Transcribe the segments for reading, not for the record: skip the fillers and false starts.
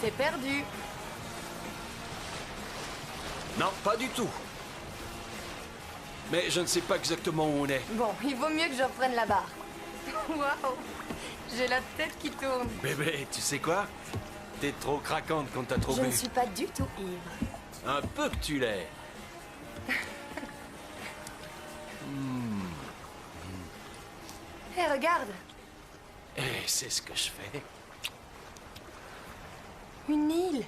T'es perdu. Non, pas du tout. Mais je ne sais pas exactement où on est. Bon, il vaut mieux que je reprenne la barre. Waouh, j'ai la tête qui tourne. Bébé, tu sais quoi? T'es trop craquante quand t'as trop Je bu. ne suis pas du tout ivre. Un peu que tu l'es. Hé, regarde, Et c'est ce que je fais. une île.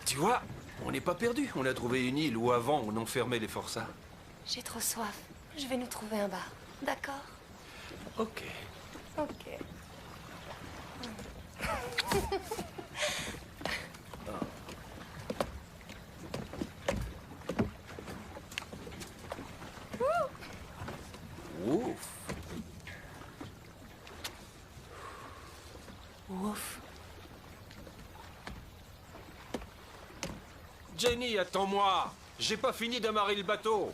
Tu vois, on n'est pas perdu. On a trouvé une île où avant on enfermait les forçats. J'ai trop soif. Je vais nous trouver un bar. D'accord? Ok. Ok. Ouf. Ouf. Jenny, attends-moi. J'ai pas fini d'amarrer le bateau.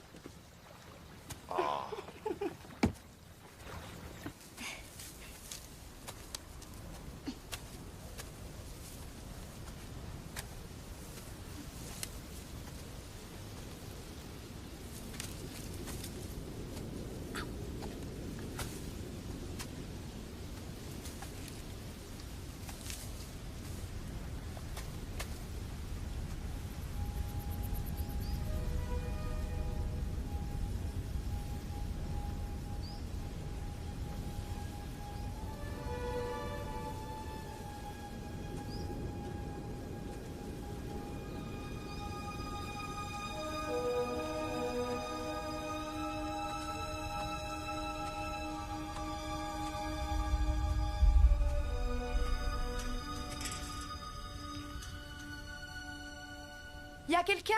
Y a quelqu'un?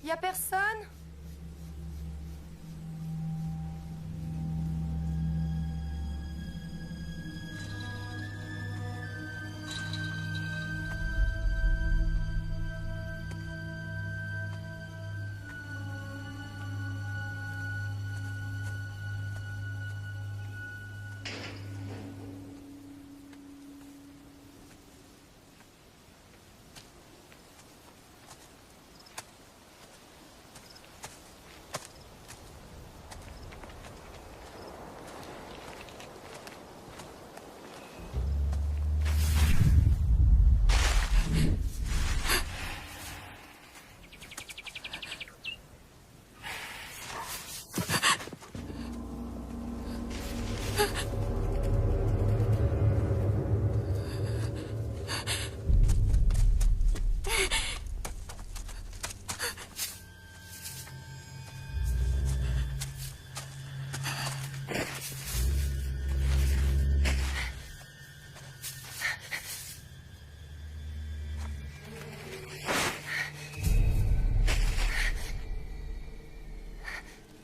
Y a personne?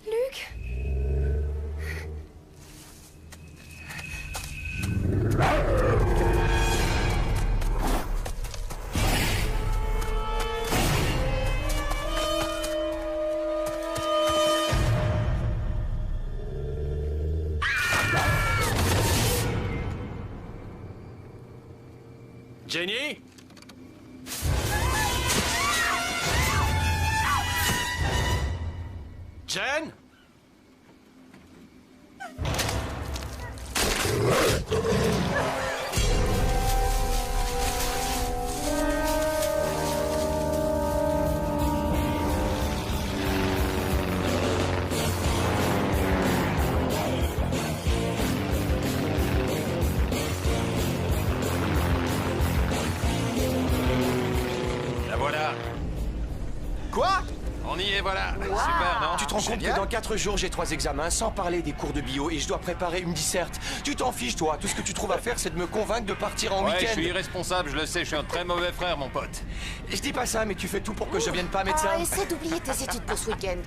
Luc? Jenny? Jen? La voilà. Quoi? On y et voilà. Super, non? Tu te rends compte Génial. que dans 4 jours, j'ai 3 examens, sans parler des cours de bio, et je dois préparer une disserte. Tu t'en fiches, toi. Tout ce que tu trouves à faire, c'est de me convaincre de partir en Ouais, je week-end. suis irresponsable, je le sais, je suis un très mauvais frère, mon pote. Je dis pas ça, mais tu fais tout pour que je vienne pas médecin. Oh, essaie d'oublier tes études pour ce week-end.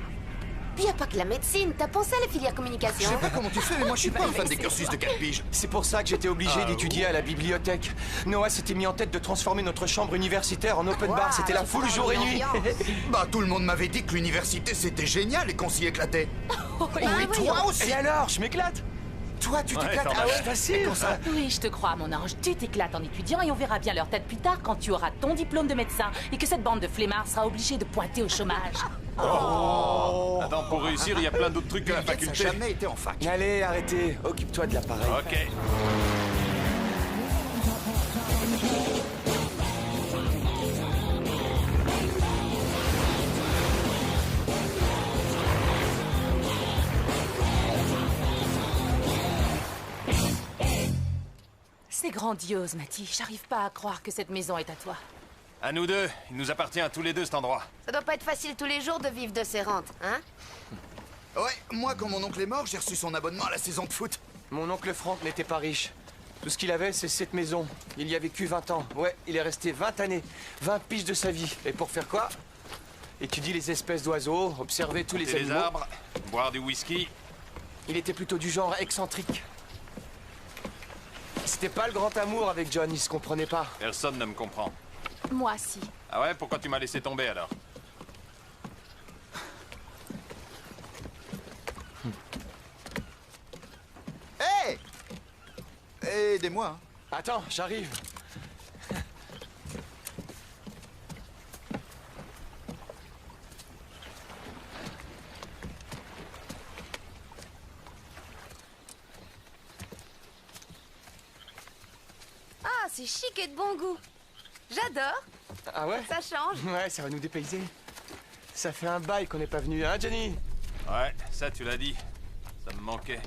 Puis y a pas que la médecine, t'as pensé à la filière Je communication? sais pas comment tu fais, mais moi je suis pas un fan des cursus de 4 piges. C'est pour ça que j'étais obligé d'étudier à la bibliothèque. Noah s'était mis en tête de transformer notre chambre universitaire en open bar. C'était la tu foule parles jour et nuit. d'ambiance. Bah tout le monde m'avait dit que l'université c'était génial et qu'on s'y éclatait. Oui, Toi aussi. Et alors, je m'éclate. Toi tu t'éclates. quand Ah même. ouais, Je t'assure. Oui, je te crois, mon ange. Tu t'éclates en étudiant et on verra bien leur tête plus tard quand tu auras ton diplôme de médecin et que cette bande de flemmards sera obligée de pointer au chômage. Attends, pour réussir, il y a plein d'autres trucs à la Ça a faculté. jamais été en fac. Allez, arrêtez. Occupe-toi de l'appareil. Ok. C'est grandiose, Matty. J'arrive pas à croire que cette maison est à toi. À nous deux, il nous appartient à tous les deux cet endroit. Ça doit pas être facile tous les jours de vivre de ses rentes, hein? Ouais, moi quand mon oncle est mort, j'ai reçu son abonnement à la saison de foot. Mon oncle Franck n'était pas riche. Tout ce qu'il avait, c'est cette maison. Il y a vécu 20 ans. Ouais, il est resté 20 années. 20 piges de sa vie. Et pour faire quoi? Étudier les espèces d'oiseaux, observer tous les Compter animaux. les arbres, boire du whisky. Il était plutôt du genre excentrique. C'était pas le grand amour avec John, il se comprenait pas. Personne ne me comprend. Moi, si. Ah ouais, pourquoi tu m'as laissé tomber alors? Hé aidez-moi. Hein. Attends, j'arrive. Ah, c'est chic et de bon goût. J'adore, Ah ouais? ça change. Ouais, ça va nous dépayser. Ça fait un bail qu'on n'est pas venu, hein, Jenny? Ouais, ça tu l'as dit. Ça me manquait.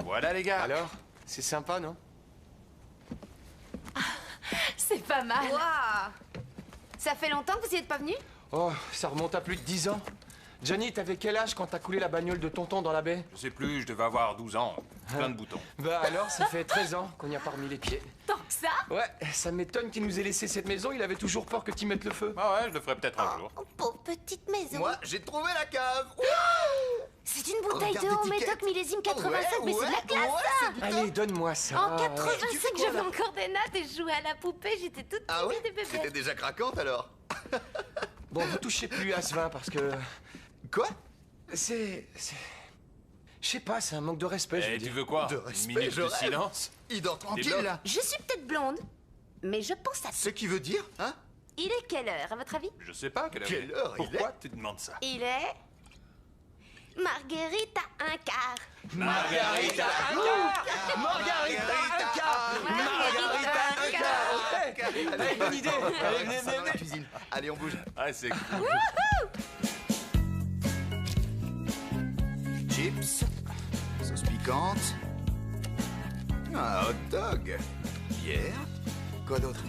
Voilà les gars. Alors? C'est sympa, non? C'est pas mal. Waouh! Ça fait longtemps que vous y êtes pas venu? Oh, ça remonte à plus de 10 ans. Johnny, t'avais quel âge quand t'as coulé la bagnole de tonton dans la baie? Je sais plus, je devais avoir 12 ans. Plein de boutons. Bah alors, ça fait 13 ans qu'on y a pas remis les pieds. Tant que ça? Ouais, ça m'étonne qu'il nous ait laissé cette maison, il avait toujours peur que t'y mettes le feu. Ah ouais, je le ferai peut-être un jour. Oh, pauvre petite maison. Moi j'ai trouvé la cave. C'est une bouteille de Regarde haut l'étiquette. médoc millésime 87, mais c'est de la classe, ouais, ça! c'est du Allez, donne-moi ça. En 85, tu fais quoi, j'avais là encore des notes et je jouais à la poupée, j'étais toute Ah ouais timide et T'étais bébé. déjà craquante alors? Bon, vous touchez plus à ce vin parce que... Quoi? C'est... Je sais pas, c'est un manque de respect, je veux Et tu dire. veux quoi? De Une respect, minute je de rêve. silence? Il dort tranquille blocs. là. Je suis peut-être blonde, mais je pense à tout. Ce qui veut dire, hein? Il est quelle heure, à votre avis? Je sais pas quelle heure. Quelle heure il Pourquoi tu demandes ça? Il est... Marguerite à un quart. Margarita, un quart Margarita, un quart Margarita, un quart Allez, bonne idée. Allez, venez, Ça va venez, dans la venez. cuisine. Allez, on bouge. Ah, c'est cool. Chips, sauce piquante, un hot dog, bière, quoi d'autre?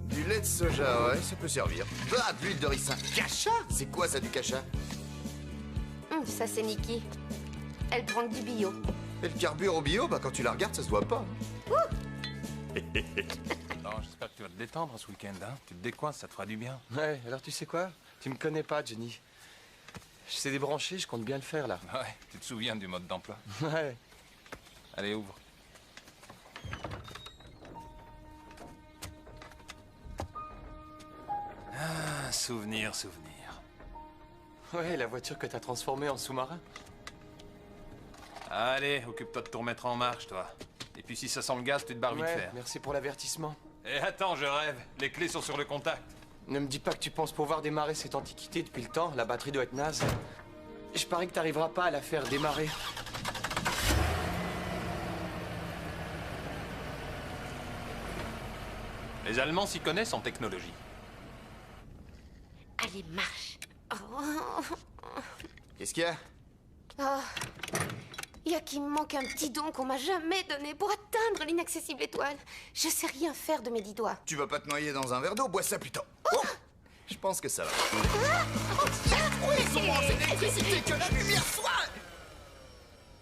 Du lait de soja, ouais, ça peut servir. Bah, de l'huile de ricin. Cacha? C'est quoi ça du cacha? Ça c'est Nikki. Elle prend du bio. Et le carbure au bio, bah quand tu la regardes, ça se voit pas. Non, j'espère que tu vas te détendre ce week-end, hein. Tu te décoinces, ça te fera du bien. Ouais, alors tu sais quoi? Tu me connais pas, Jenny. Je sais débrancher, je compte bien le faire, là. Ouais, tu te souviens du mode d'emploi. Ouais. Allez, ouvre. Ah, souvenir, souvenir. Ouais, la voiture que t'as transformée en sous-marin. Allez, occupe-toi de te remettre en marche, toi. Et puis si ça sent le gaz, tu te barres vite Ouais, faire. merci pour l'avertissement. Et attends, je rêve. Les clés sont sur le contact. Ne me dis pas que tu penses pouvoir démarrer cette antiquité depuis le temps. La batterie doit être naze. Je parie que t'arriveras pas à la faire démarrer. Les Allemands s'y connaissent en technologie. Allez, marche. Oh. Qu'est-ce qu'il y a? Oh. y a qu'il me manque un petit don qu'on m'a jamais donné pour atteindre l'inaccessible étoile. Je sais rien faire de mes 10 doigts. Tu vas pas te noyer dans un verre d'eau, bois ça plutôt. Oh, je pense que ça va. Ils ont moins d'électricité que la lumière soit.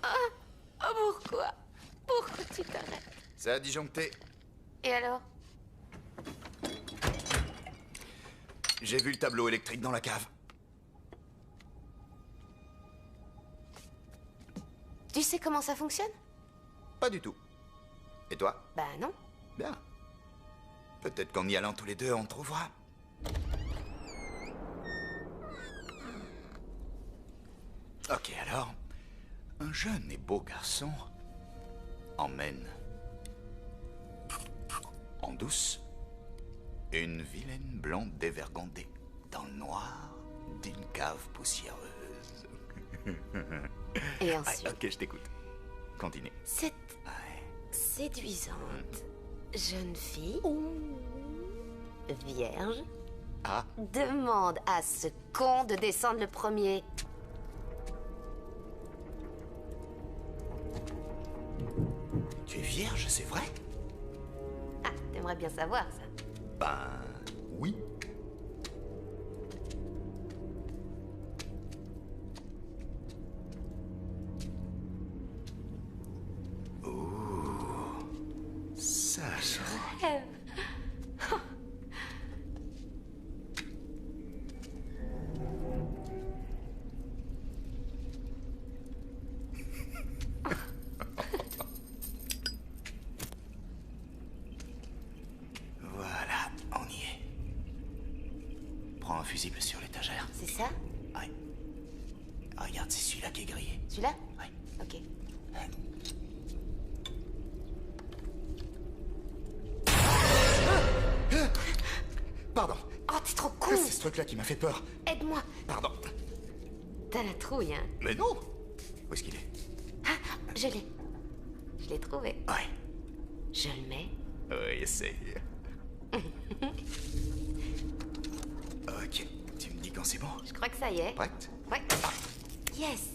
Oh, pourquoi? Pourquoi tu t'arrêtes? Ça a disjoncté. Et alors? J'ai vu le tableau électrique dans la cave. Tu sais comment ça fonctionne? Pas du tout. Et toi? Bah non. Bien. Peut-être qu'en y allant tous les deux, on trouvera. Ok, alors. Un jeune et beau garçon emmène en douce une vilaine blonde dévergondée dans le noir d'une cave poussiéreuse. Et Ouais, ensuite, ok, je t'écoute. Continue. cette Ouais. séduisante jeune fille, vierge, Ah, demande à ce con de descendre le premier. tu es vierge, c'est vrai? Ah, t'aimerais bien savoir ça. Ben, oui. Ça, Rêve. voilà, on y est. Prends un fusible sur l'étagère. C'est ça? Ouais. Regarde, c'est celui-là qui est grillé. Celui-là? Ouais. Ok. Pardon. Oh, t'es trop con! C'est ce truc-là qui m'a fait peur. Aide-moi! Pardon. T'as la trouille, hein? Mais non. Où est-ce qu'il est? Ah, je l'ai. Je l'ai trouvé. Ouais. Je le mets. Oui, essaye. Ok. Tu me dis quand c'est bon? Je crois que ça y est. Prête? Ouais. Yes!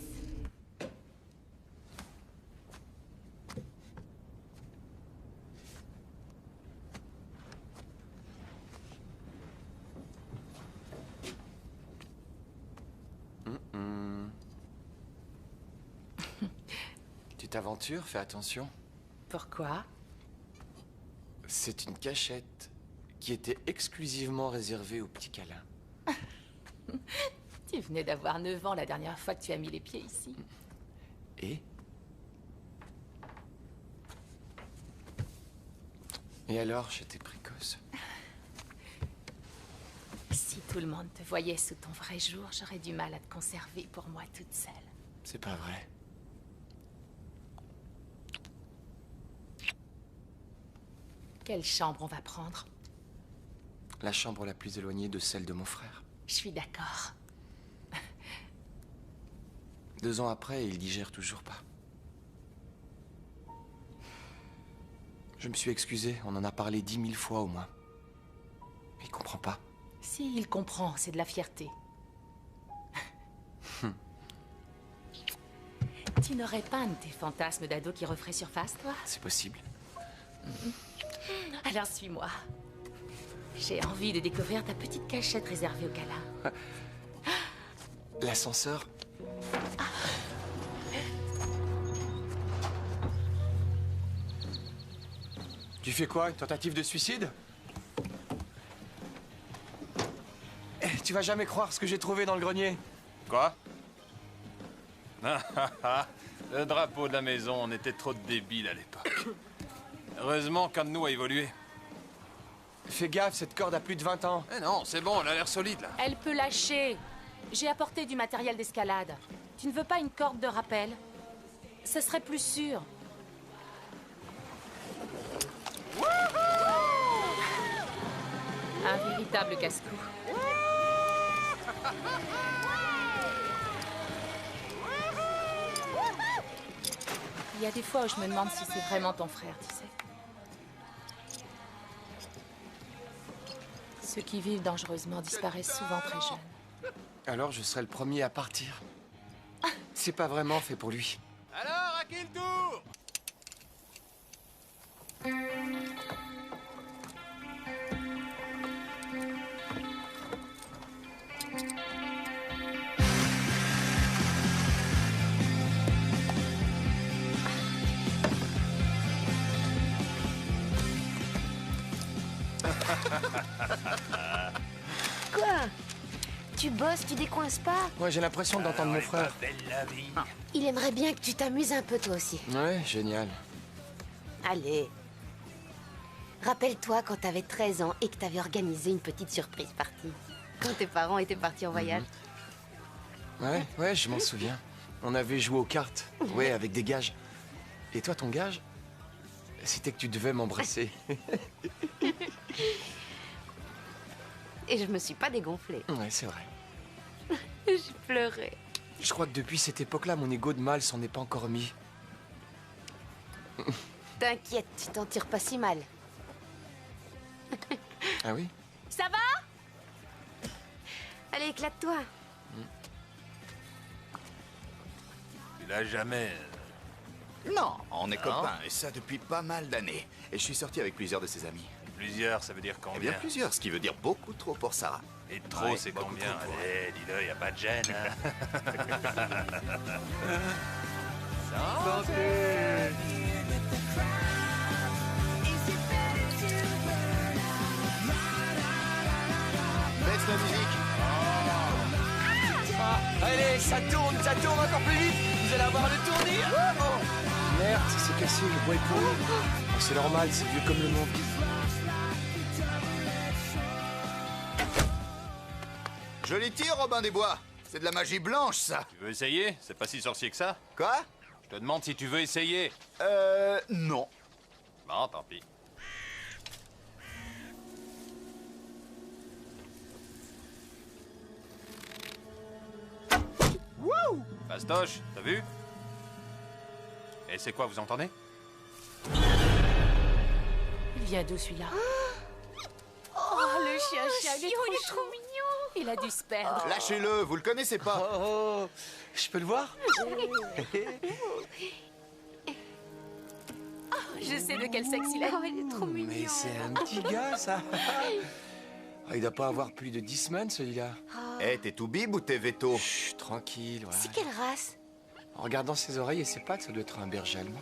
Tu t'aventures, fais attention. Pourquoi? C'est une cachette qui était exclusivement réservée aux petits câlins. Tu venais d'avoir 9 ans la dernière fois que tu as mis les pieds ici. Et alors, j'étais précoce. Si tout le monde te voyait sous ton vrai jour, j'aurais du mal à te conserver pour moi toute seule. C'est pas vrai. Quelle chambre on va prendre? La chambre la plus éloignée de celle de mon frère. Je suis d'accord. 2 ans après, il digère toujours pas. Je me suis excusé, on en a parlé 10 000 fois au moins. Il comprend pas. Si, il comprend, c'est de la fierté. Tu n'aurais pas un de tes fantasmes d'ado qui referait surface, toi? C'est possible. Alors suis-moi. J'ai envie de découvrir ta petite cachette réservée au câlin. L'ascenseur. Tu fais quoi? Une tentative de suicide? Tu vas jamais croire ce que j'ai trouvé dans le grenier. Quoi? Le drapeau de la maison, on était trop débiles à l'époque. Heureusement qu'un de nous a évolué. Fais gaffe, cette corde a plus de 20 ans. Eh non, c'est bon, elle a l'air solide, là. Elle peut lâcher. J'ai apporté du matériel d'escalade. Tu ne veux pas une corde de rappel? Ce serait plus sûr. Un véritable casse-cou. Il y a des fois où je me demande si c'est vraiment ton frère, tu sais. Ceux qui vivent dangereusement disparaissent souvent très jeunes. Alors je serai le premier à partir. C'est pas vraiment fait pour lui. Alors, à qui le tour? Quoi? Tu bosses, tu décoinces pas? Ouais, j'ai l'impression d'entendre mon frère. Il aimerait bien que tu t'amuses un peu toi aussi. Ouais, génial. Allez. Rappelle-toi quand t'avais 13 ans et que t'avais organisé une petite surprise partie. Quand tes parents étaient partis en voyage. Ouais, je m'en souviens. On avait joué aux cartes. Ouais, avec des gages. Et toi, ton gage? C'était que tu devais m'embrasser. Et je me suis pas dégonflée. Ouais, c'est vrai. J'ai pleuré. Je crois que depuis cette époque-là, mon ego de mâle s'en est pas encore remis. T'inquiète, tu t'en tires pas si mal. Ah oui? Ça va? Allez, éclate-toi. Tu l'as jamais... Non, on est copains, et ça depuis pas mal d'années. Et je suis sorti avec plusieurs de ses amis. Plusieurs, ça veut dire Eh combien? bien, plusieurs, ce qui veut dire beaucoup trop pour Sarah. Et trop, Ouais, c'est beaucoup combien? trop pour Allez, dis-le, y a pas de gêne, hein? Baisse la musique. Allez, ça tourne encore plus vite. Vous allez avoir le tournis. Oh. Merde, ça s'est cassé, le bois est pourri. Oh, c'est normal, c'est vieux comme le monde. Joli tir, Robin des Bois. C'est de la magie blanche, ça. Tu veux essayer? C'est pas si sorcier que ça. Quoi? Je te demande si tu veux essayer. Non. Bon, tant pis. Fastoche, t'as vu? Et c'est quoi, vous entendez? Il vient d'où celui-là? Oh, le chien, il est trop mignon. Il a dû se perdre. Lâchez-le, vous le connaissez pas. Oh, je peux le voir? Je sais de quel sexe il est. Oh, il est trop mignon. Mais c'est un petit gars, ça. Ah, il doit pas avoir plus de 10 semaines, celui-là. Eh, t'es tout bib ou t'es veto? Chut, tranquille, ouais. C'est quelle race? En regardant ses oreilles et ses pattes, ça doit être un berger allemand.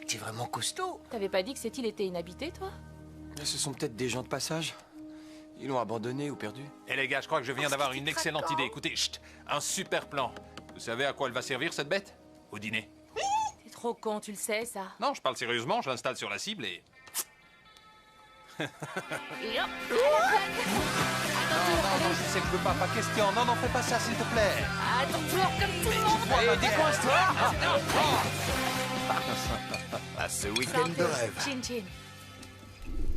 T'es vraiment costaud. T'avais pas dit que cette île était inhabitée, toi? Ce sont peut-être des gens de passage. Ils l'ont abandonné ou perdu. Eh les gars, je crois que je viens d'avoir c'était une excellente craquant. idée. Écoutez, chut, un super plan. Vous savez à quoi elle va servir, cette bête? Au dîner. T'es trop con, tu le sais, ça. Non, je parle sérieusement, je l'installe sur la cible et... Et hop. Non, je sais que je veux pas question. Non, fais pas ça, s'il te plaît. Ah, ton pleure comme tout le monde. Allez, décoince-toi. Ah, ce week-end de rêve. Chin chin.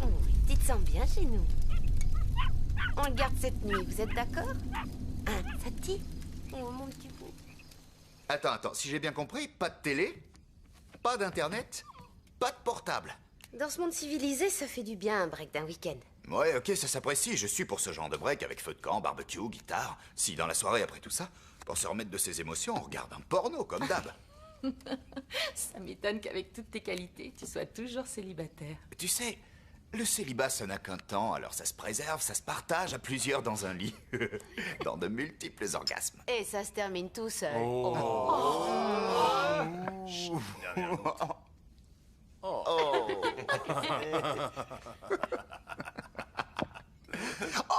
Oh, tu te sens bien chez nous. On le garde cette nuit, vous êtes d'accord? Hein, ça te dit? Oh, mon petit bout. Attends, si j'ai bien compris, pas de télé, pas d'internet, pas de portable. Dans ce monde civilisé, ça fait du bien un break d'un week-end. Ouais, ok, ça s'apprécie. Je suis pour ce genre de break avec feu de camp, barbecue, guitare. Si dans la soirée, après tout ça, pour se remettre de ses émotions, on regarde un porno, comme d'hab. Ça m'étonne qu'avec toutes tes qualités, tu sois toujours célibataire. Tu sais, le célibat, ça n'a qu'un temps, alors ça se préserve, ça se partage à plusieurs dans un lit. Dans de multiples orgasmes. Et ça se termine tout seul. Oh,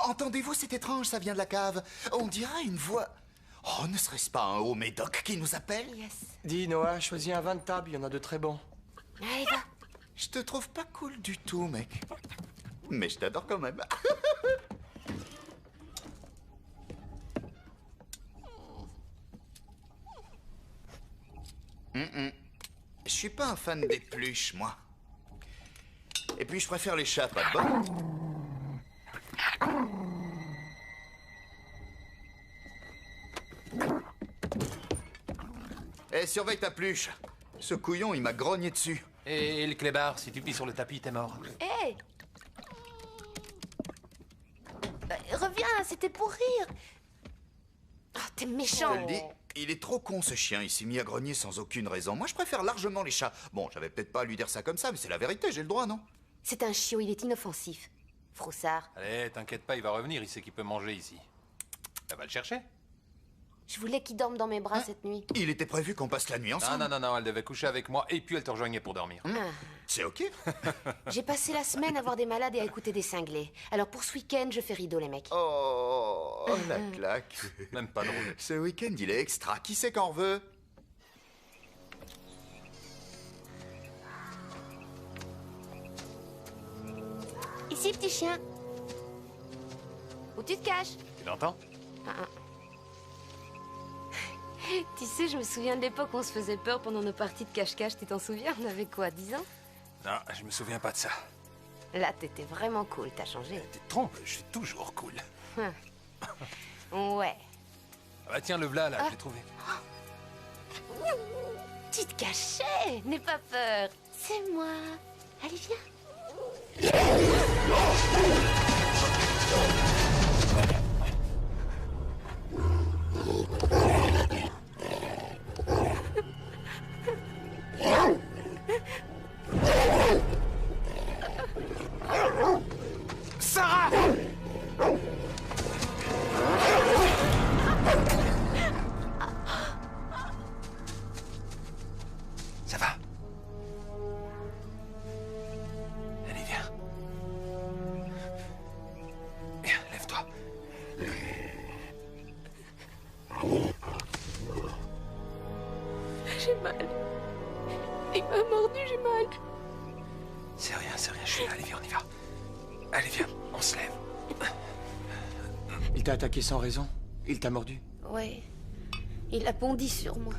entendez-vous, c'est étrange, ça vient de la cave. On dirait une voix... Oh, ne serait-ce pas un haut médoc qui nous appelle? Yes. Dis, Noah, choisis un vin de table, il y en a de très bons. Allez, va. Je te trouve pas cool du tout, mec. Mais je t'adore quand même. Je suis pas un fan des pluches, moi. Et puis je préfère les chats, pas de bol. Eh, surveille ta pluche. Ce couillon, il m'a grogné dessus. Et le clébard, si tu pisses sur le tapis, t'es mort. Hé Reviens, c'était pour rire. Oh, t'es méchant. Je te le dis, Il est trop con ce chien, il s'est mis à grogner sans aucune raison. Moi je préfère largement les chats. Bon, j'avais peut-être pas à lui dire ça comme ça, mais c'est la vérité, j'ai le droit, non? C'est un chiot, il est inoffensif. Froussard, Allez, t'inquiète pas, il va revenir, il sait qu'il peut manger ici. Ça va le chercher? je voulais qu'il dorme dans mes bras cette nuit. Il était prévu qu'on passe la nuit Non, ensemble. non, elle devait coucher avec moi et puis elle te rejoignait pour dormir. C'est ok. J'ai passé la semaine à voir des malades et à écouter des cinglés. Alors pour ce week-end, je fais rideau, les mecs. Oh, la claque. Même pas drôle. Ce week-end, il est extra. Qui c'est qu'on veut? Ici, petit chien. Où tu te caches? Tu l'entends? Tu sais, je me souviens de l'époque où on se faisait peur pendant nos parties de cache-cache. Tu t'en souviens? On avait quoi, 10 ans? Non, je me souviens pas de ça. Là, t'étais vraiment cool, t'as changé. Tu te trompes, je suis toujours cool. Ouais. Ah bah tiens, le v'là, là, je l'ai trouvé. Tu te cachais? N'aie pas peur. C'est moi. Allez, viens. Ça va? Allez, viens. Viens, lève-toi. J'ai mal. Il m'a mordu, j'ai mal. C'est rien, je suis là. Allez, viens, on y va. Allez, viens, on se lève. Il t'a attaqué sans raison? Il t'a mordu? Ouais. Il a bondi sur moi.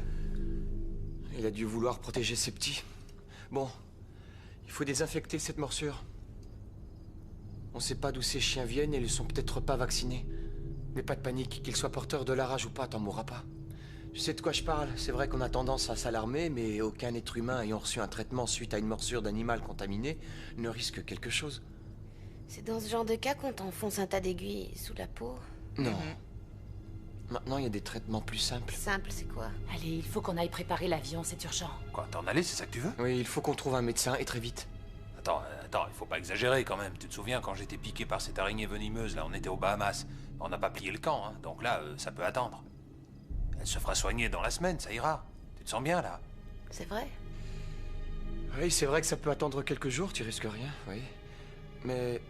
Il a dû vouloir protéger ses petits. Bon, il faut désinfecter cette morsure. On sait pas d'où ces chiens viennent et ils sont peut-être pas vaccinés. Mais pas de panique, qu'ils soient porteurs de la rage ou pas, t'en mourras pas. Je sais de quoi je parle, c'est vrai qu'on a tendance à s'alarmer, mais aucun être humain ayant reçu un traitement suite à une morsure d'animal contaminé ne risque quelque chose. C'est dans ce genre de cas qu'on t'enfonce un tas d'aiguilles sous la peau. Non. Maintenant, il y a des traitements plus simples. Simple, c'est quoi? Allez, il faut qu'on aille préparer l'avion, c'est urgent. Quoi, t'en aller, c'est ça que tu veux? Oui, il faut qu'on trouve un médecin, et très vite. Attends, il faut pas exagérer quand même. Tu te souviens quand j'étais piqué par cette araignée venimeuse, là, on était aux Bahamas. On n'a pas plié le camp, hein, donc là, ça peut attendre. Elle se fera soigner dans la semaine, ça ira. Tu te sens bien, là? C'est vrai? Oui, c'est vrai que ça peut attendre quelques jours, tu risques rien, oui. Mais...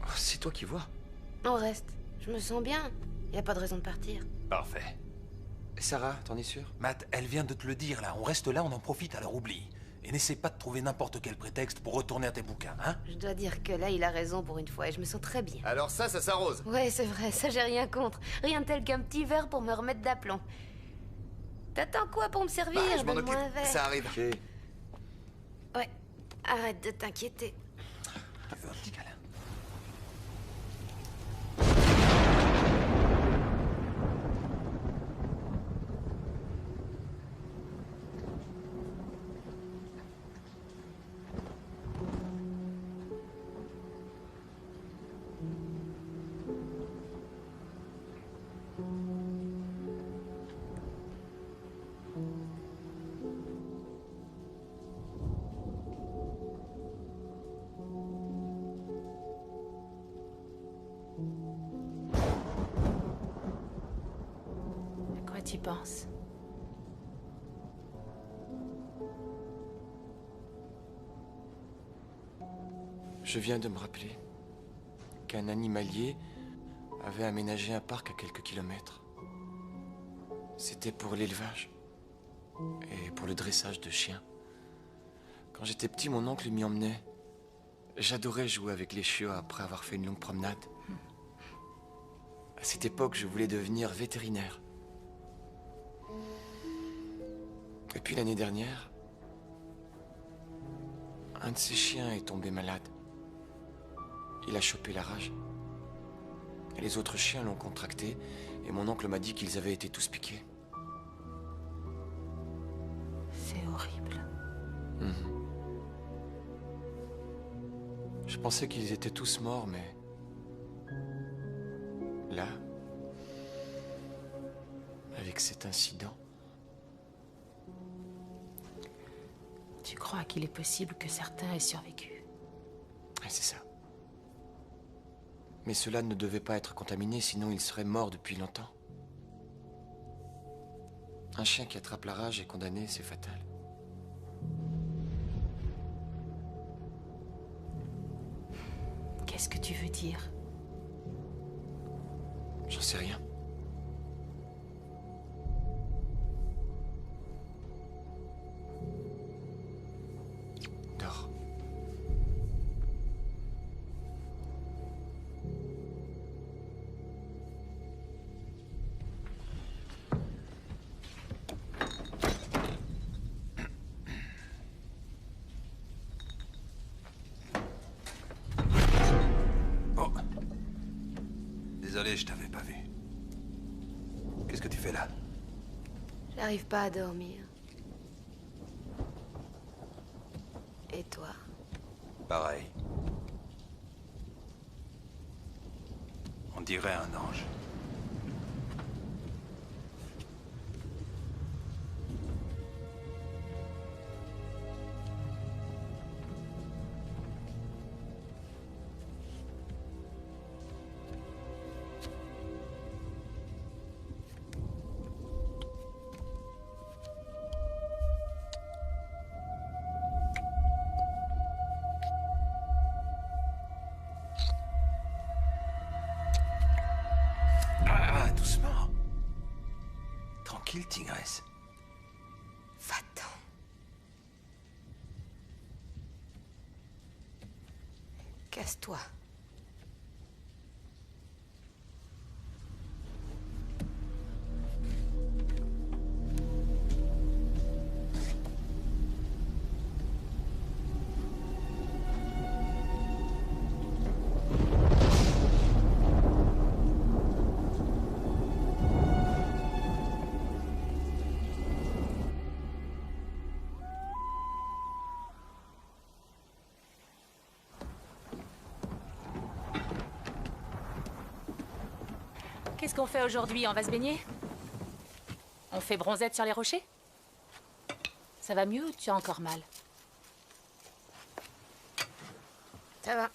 oh, c'est toi qui vois. On reste. Je me sens bien. Y a pas de raison de partir. Parfait. Sarah, t'en es sûre? Matt, elle vient de te le dire, là. On reste là, on en profite à leur oubli. Et n'essaie pas de trouver n'importe quel prétexte pour retourner à tes bouquins, hein? Je dois dire que là, il a raison pour une fois et je me sens très bien. Alors ça s'arrose. Ouais, c'est vrai, ça j'ai rien contre. Rien de tel qu'un petit verre pour me remettre d'aplomb. T'attends quoi pour me servir? Bah, je m'en Donne-moi occupe. un verre. Ça arrive. Ok. Ouais. Arrête de t'inquiéter. Tu veux un petit câlin? À quoi tu penses? Je viens de me rappeler qu'un animalier avait aménagé un parc à quelques kilomètres. C'était pour l'élevage et pour le dressage de chiens. Quand j'étais petit, mon oncle m'y emmenait. J'adorais jouer avec les chiots après avoir fait une longue promenade. À cette époque, je voulais devenir vétérinaire. Et puis l'année dernière, un de ces chiens est tombé malade. Il a chopé la rage. Et les autres chiens l'ont contracté et mon oncle m'a dit qu'ils avaient été tous piqués. C'est horrible. Je pensais qu'ils étaient tous morts, mais... là... avec cet incident. Tu crois qu'il est possible que certains aient survécu? Ouais, c'est ça. Mais cela ne devait pas être contaminé, sinon il serait mort depuis longtemps. Un chien qui attrape la rage est condamné, c'est fatal. Qu'est-ce que tu veux dire? J'en sais rien. Dors. Oh. Désolé, je t'avais pas vu. Qu'est-ce que tu fais là? J'arrive pas à dormir. Et toi? Pareil. On dirait un ange. Doucement. Tranquille, tigresse. Va-t'en. Casse-toi. Qu'est-ce qu'on fait aujourd'hui? On va se baigner? On fait bronzette sur les rochers? Ça va mieux ou tu as encore mal? Ça va.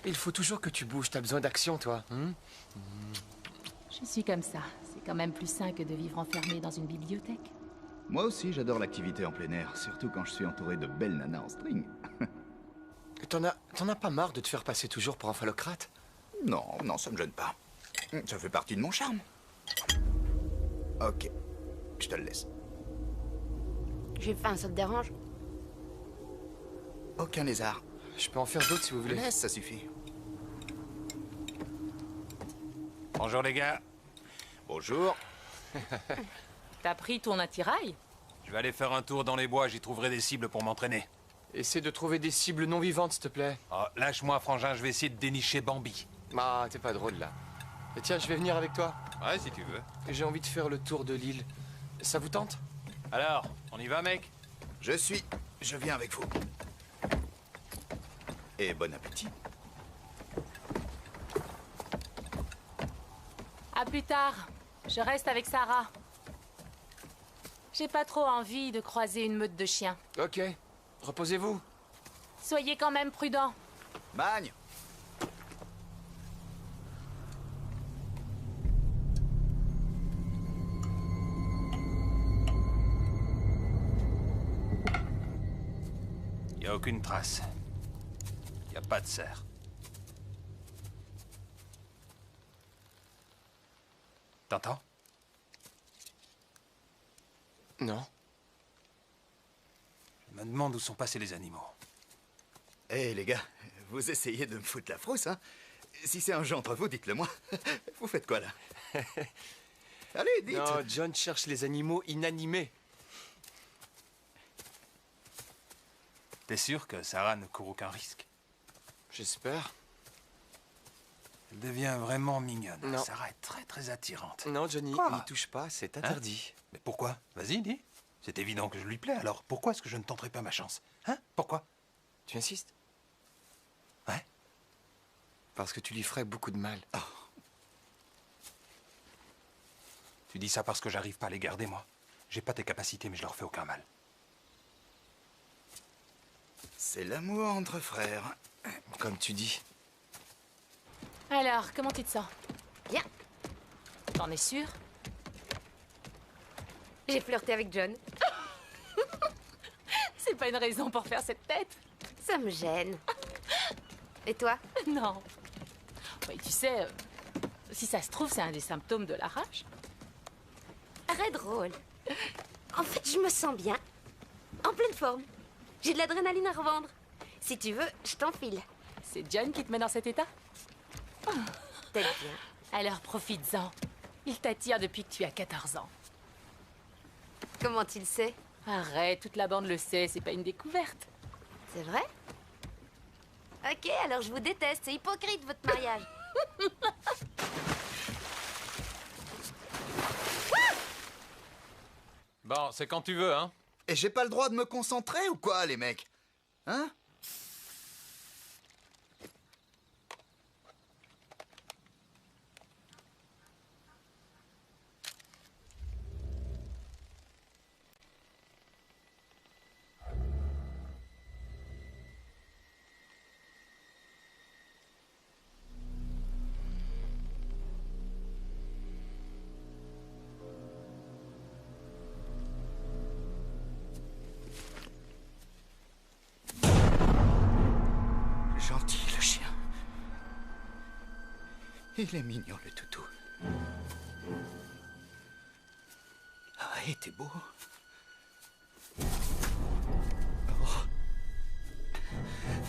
Il faut toujours que tu bouges, t'as besoin d'action, toi. Je suis comme ça. C'est quand même plus sain que de vivre enfermé dans une bibliothèque. Moi aussi, j'adore l'activité en plein air, surtout quand je suis entouré de belles nanas en string. T'en as pas marre de te faire passer toujours pour un phallocrate? Non, non, ça me gêne pas. Ça fait partie de mon charme. Ok, je te le laisse. J'ai faim, ça te dérange? Aucun lézard. Je peux en faire d'autres si vous voulez. Laisse, ça suffit. Bonjour les gars. Bonjour. T'as pris ton attirail? Je vais aller faire un tour dans les bois, j'y trouverai des cibles pour m'entraîner. Essaie de trouver des cibles non vivantes, s'il te plaît. Oh, lâche-moi, frangin, je vais essayer de dénicher Bambi. Ah, t'es pas drôle, là. Et tiens, je vais venir avec toi. Ouais, si tu veux. J'ai envie de faire le tour de l'île. Ça vous tente? Alors, on y va, mec? Je viens avec vous. Et bon appétit. À plus tard. Je reste avec Sarah. J'ai pas trop envie de croiser une meute de chiens. Ok. Reposez-vous. Soyez quand même prudents. Magne. Y a aucune trace. Y a pas de cerf. T'entends? Non. Je me demande où sont passés les animaux. Eh les gars, vous essayez de me foutre la frousse, hein? Si c'est un jeu entre vous, dites-le moi. Vous faites quoi là? Allez, dites. Non, John cherche les animaux inanimés. T'es sûr que Sarah ne court aucun risque? J'espère. Elle devient vraiment mignonne. Non. Sarah est très très attirante. Non, Johnny, Quoi? n'y touche pas, c'est interdit. Mais pourquoi? Vas-y, dis. C'est évident que je lui plais, alors pourquoi est-ce que je ne tenterai pas ma chance? Hein? Pourquoi? Tu insistes? Ouais. Parce que tu lui ferais beaucoup de mal. Tu dis ça parce que j'arrive pas à les garder, moi. J'ai pas tes capacités, mais je leur fais aucun mal. C'est l'amour entre frères. Comme tu dis. Alors, comment tu te sens? Bien. T'en es sûr? J'ai flirté avec John. C'est pas une raison pour faire cette tête. Ça me gêne. Et toi? Non. Oui, tu sais, si ça se trouve, c'est un des symptômes de la rage. Très drôle. En fait, je me sens bien. En pleine forme. J'ai de l'adrénaline à revendre. Si tu veux, je t'enfile. C'est John qui te met dans cet état? Peut-être bien. Alors profites-en. Il t'attire depuis que tu as 14 ans. Comment tu le sais? Arrête, toute la bande le sait, c'est pas une découverte. C'est vrai? Ok, alors je vous déteste. C'est hypocrite, votre mariage. Bon, c'est quand tu veux, hein? Et j'ai pas le droit de me concentrer ou quoi, les mecs? Hein? Gentil, le chien. Il est mignon, le toutou. Ah, et t'es beau. Oh.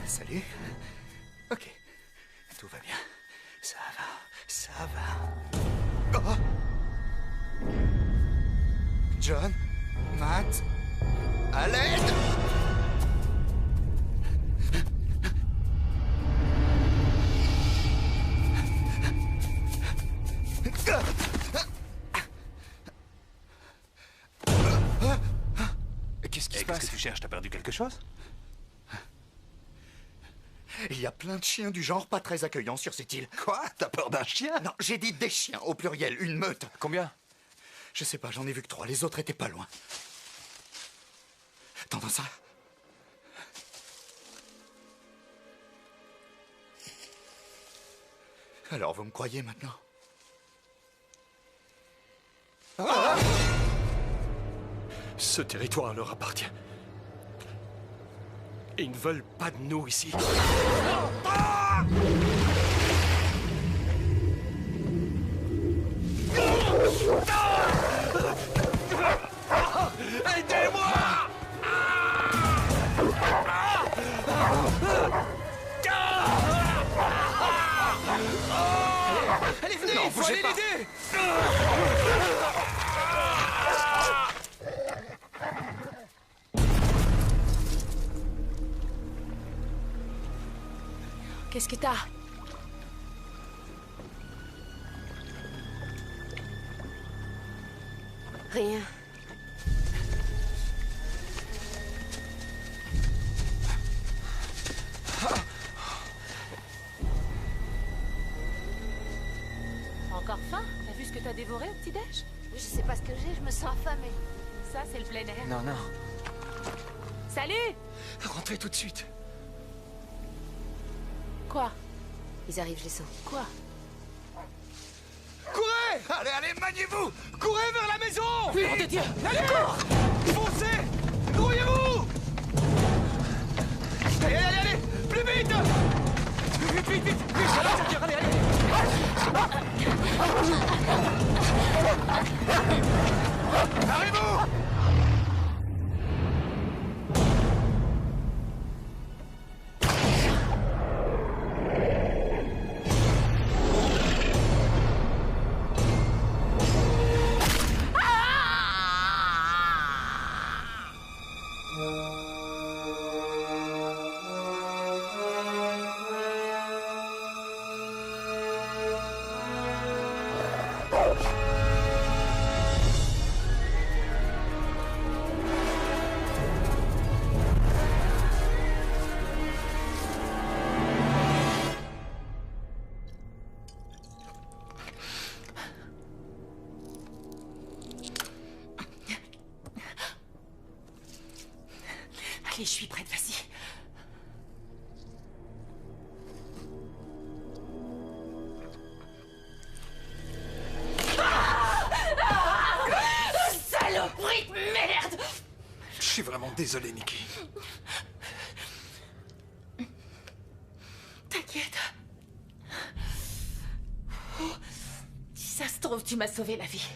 Salut. Ok. Tout va bien. Ça va. Ça va. Oh. John. Matt. À l'aide. Qu'est-ce qui se Qu'est-ce passe? que tu cherches? T'as perdu quelque chose? Il y a plein de chiens du genre pas très accueillants sur cette île. Quoi? T'as peur d'un chien? Non, j'ai dit des chiens, au pluriel, une meute. Combien? Je sais pas, j'en ai vu que 3, les autres étaient pas loin. T'entends ça? Alors, vous me croyez maintenant? Ce territoire leur appartient. Ils ne veulent pas de nous ici. Aidez-moi! Allez, venez, il faut aller l'aider! Qu'est-ce que t'as? Rien. T'as encore faim? T'as vu ce que t'as dévoré au petit-déj? Je sais pas ce que j'ai, je me sens affamée. Ça, c'est le plein air. Non, non. Salut! Rentrez tout de suite. Quoi? Ils arrivent, je les sens. Quoi? Courez! Allez, allez, maniez-vous! Courez vers la maison! Nom de Dieu! Allez, cours! Foncez! Grouillez-vous! Allez, allez, allez! Plus vite! Vite, vite, vite! Vite, allez, allez, allez! Arrivez-vous! Allez, je suis prête, vas-y. Saloperie de merde! Je suis vraiment désolé, Nikki. T'inquiète. Oh, si ça se trouve, tu m'as sauvé la vie.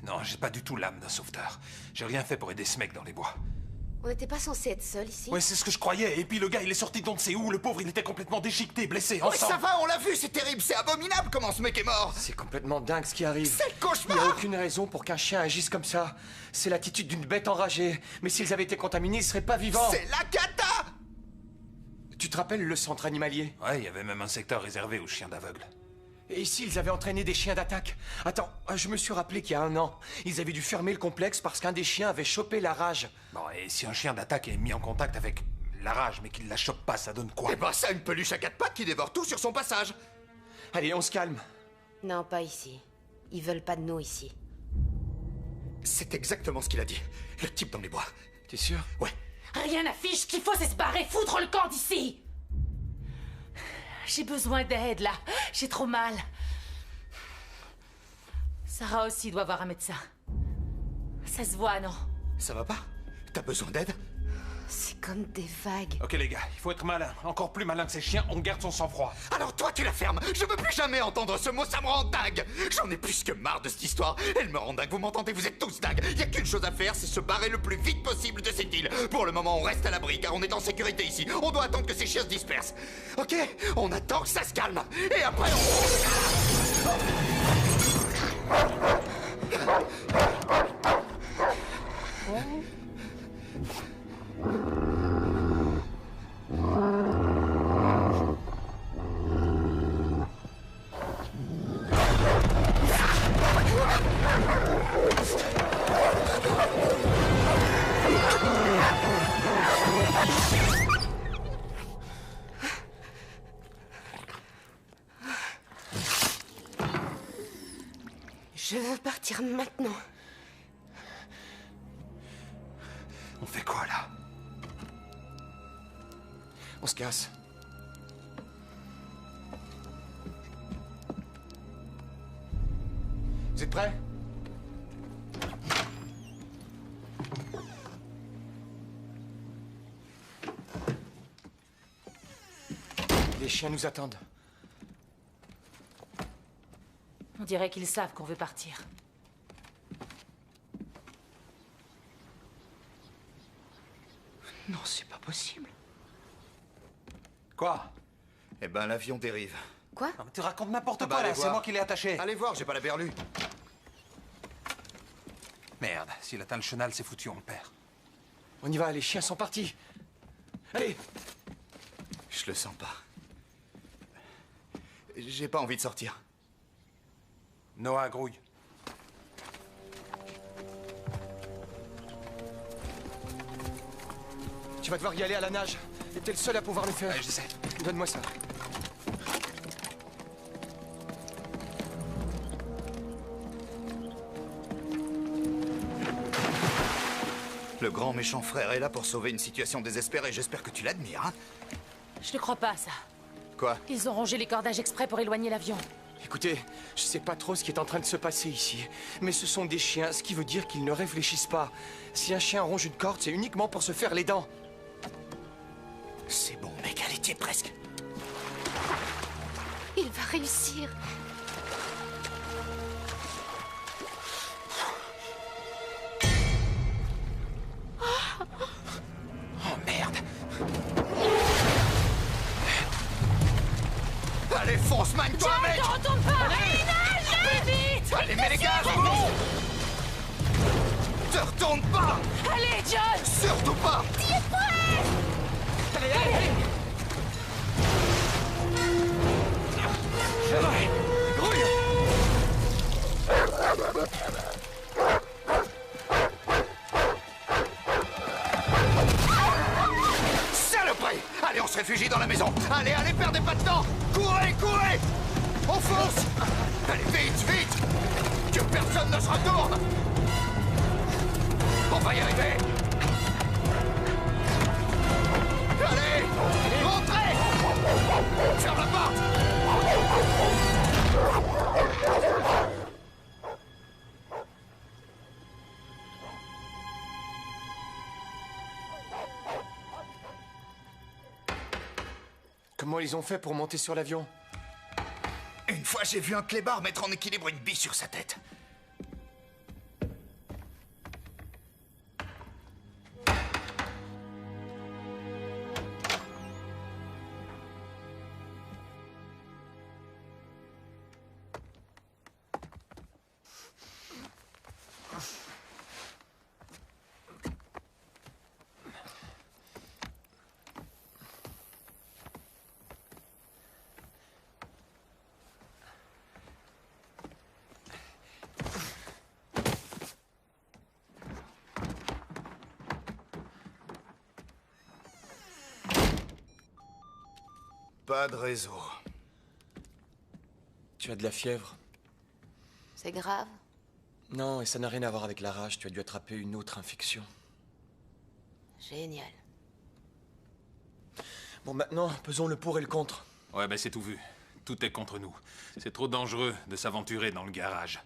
Non, j'ai pas du tout l'âme d'un sauveteur. J'ai rien fait pour aider ce mec dans les bois. On n'était pas censé être seuls ici. Ouais, c'est ce que je croyais. Et puis le gars, il est sorti d'on ne sait où. Le pauvre, il était complètement déchiqueté, blessé, Oh, mais ensemble. ça va, on l'a vu, c'est terrible, c'est abominable comment ce mec est mort. C'est complètement dingue ce qui arrive. C'est le Il n'y a cauchemar. aucune raison pour qu'un chien agisse comme ça. C'est l'attitude d'une bête enragée. Mais s'ils avaient été contaminés, ils seraient pas vivants. C'est la cata. Tu te rappelles le centre animalier? Ouais, il y avait même un secteur réservé aux chiens d'aveugles. Et ici, ils avaient entraîné des chiens d'attaque. Attends, je me suis rappelé qu'il y a 1 an, ils avaient dû fermer le complexe parce qu'un des chiens avait chopé la rage. Bon, et si un chien d'attaque est mis en contact avec la rage, mais qu'il la chope pas, ça donne quoi? Eh ben, ça, une peluche à 4 pattes qui dévore tout sur son passage. Allez, on se calme. Non, pas ici. Ils veulent pas de nous ici. C'est exactement ce qu'il a dit. Le type dans les bois. T'es sûr? Ouais. Rien n'affiche, ce qu'il faut, c'est se barrer, foutre le camp d'ici. J'ai besoin d'aide, là. J'ai trop mal. Sarah aussi doit voir un médecin. Ça se voit, non? Ça va pas? T'as besoin d'aide? C'est comme des vagues. Ok, les gars, il faut être malin. Encore plus malin que ces chiens, on garde son sang-froid. Alors toi, tu la fermes. Je veux plus jamais entendre ce mot, ça me rend dingue. J'en ai plus que marre de cette histoire. Elle me rend dingue, vous m'entendez? Vous êtes tous dingues. Y a qu'une chose à faire, c'est se barrer le plus vite possible de cette île. Pour le moment, on reste à l'abri, car on est en sécurité ici. On doit attendre que ces chiens se dispersent. Ok? On attend que ça se calme. Et après, Je veux partir maintenant. On fait quoi, là? On se casse. Vous êtes prêts? Les chiens nous attendent. On dirait qu'ils savent qu'on veut partir. Non, c'est pas possible. Quoi? eh ben, l'avion dérive. Quoi? Non, mais tu racontes n'importe Ah bah, quoi, là. allez C'est voir. moi qui l'ai attaché. Allez voir, j'ai pas la berlue. Merde, s'il atteint le chenal, c'est foutu, on le perd. On y va, les chiens sont partis. Allez! Je le sens pas. J'ai pas envie de sortir. Noah, grouille. Tu vas devoir y aller à la nage. Et t'es le seul à pouvoir le faire. Ouais, j'essaie. Donne-moi ça. Le grand méchant frère est là pour sauver une situation désespérée. J'espère que tu l'admires, hein? Je ne crois pas à ça. Quoi? Ils ont rangé les cordages exprès pour éloigner l'avion. Écoutez, je sais pas trop ce qui est en train de se passer ici, mais ce sont des chiens, ce qui veut dire qu'ils ne réfléchissent pas. Si un chien ronge une corde, c'est uniquement pour se faire les dents. C'est bon, mec, elle y est presque. Il va réussir. Oh, merde. Allez, fonce, mine-toi, mec! Ne retourne pas! Allez, nage! Plus vite! Allez, mets les gaz, bon! Te retourne pas! Allez, John! Surtout pas! Allez, allez, allez! Grouille! Saloperie! Allez, on se réfugie dans la maison! Allez, allez, perdez pas de temps! Courez, courez! On fonce! Allez, vite, vite! Que personne ne se retourne! On va y arriver! Comment ils ont fait pour monter sur l'avion? Une fois, j'ai vu un clébard mettre en équilibre une bille sur sa tête. Pas de réseau. Tu as de la fièvre? C'est grave. Non, et ça n'a rien à voir avec la rage. Tu as dû attraper une autre infection. Génial. Bon, maintenant, pesons le pour et le contre. Ouais, ben c'est tout vu. Tout est contre nous. C'est trop dangereux de s'aventurer dans le garage.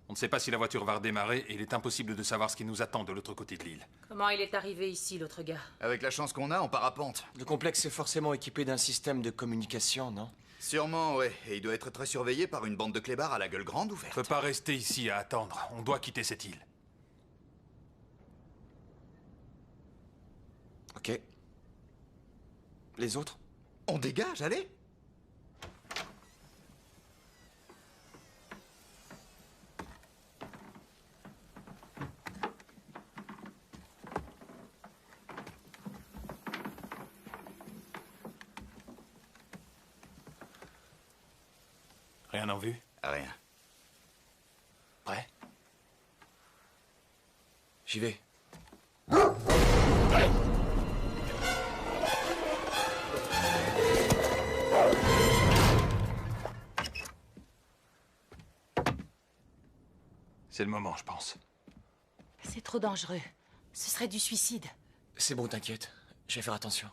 On ne sait pas si la voiture va redémarrer et il est impossible de savoir ce qui nous attend de l'autre côté de l'île. Comment il est arrivé ici, l'autre gars? Avec la chance qu'on a, en parapente. Le complexe est forcément équipé d'un système de communication, non? Sûrement, ouais. Et il doit être très surveillé par une bande de clébards à la gueule grande ouverte. On peut pas rester ici à attendre. On doit quitter cette île. Ok. Les autres? On dégage, allez! Rien en vue? Rien. Prêt? J'y vais. C'est le moment, je pense. C'est trop dangereux. Ce serait du suicide. C'est bon, t'inquiète. Je vais faire attention.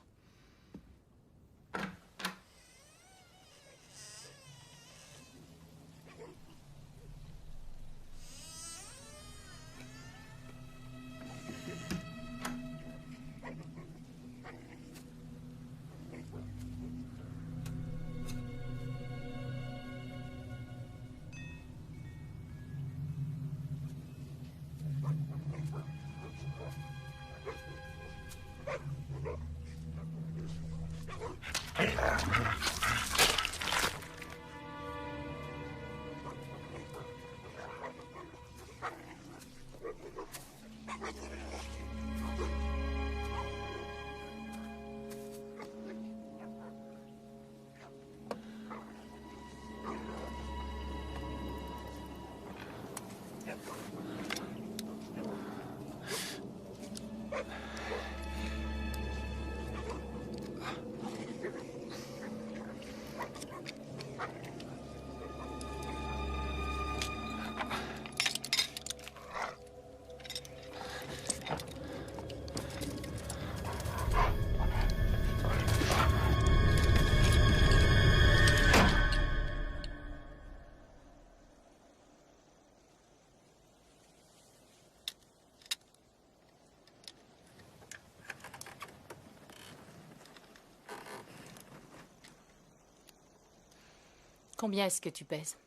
Combien est-ce que tu pèses?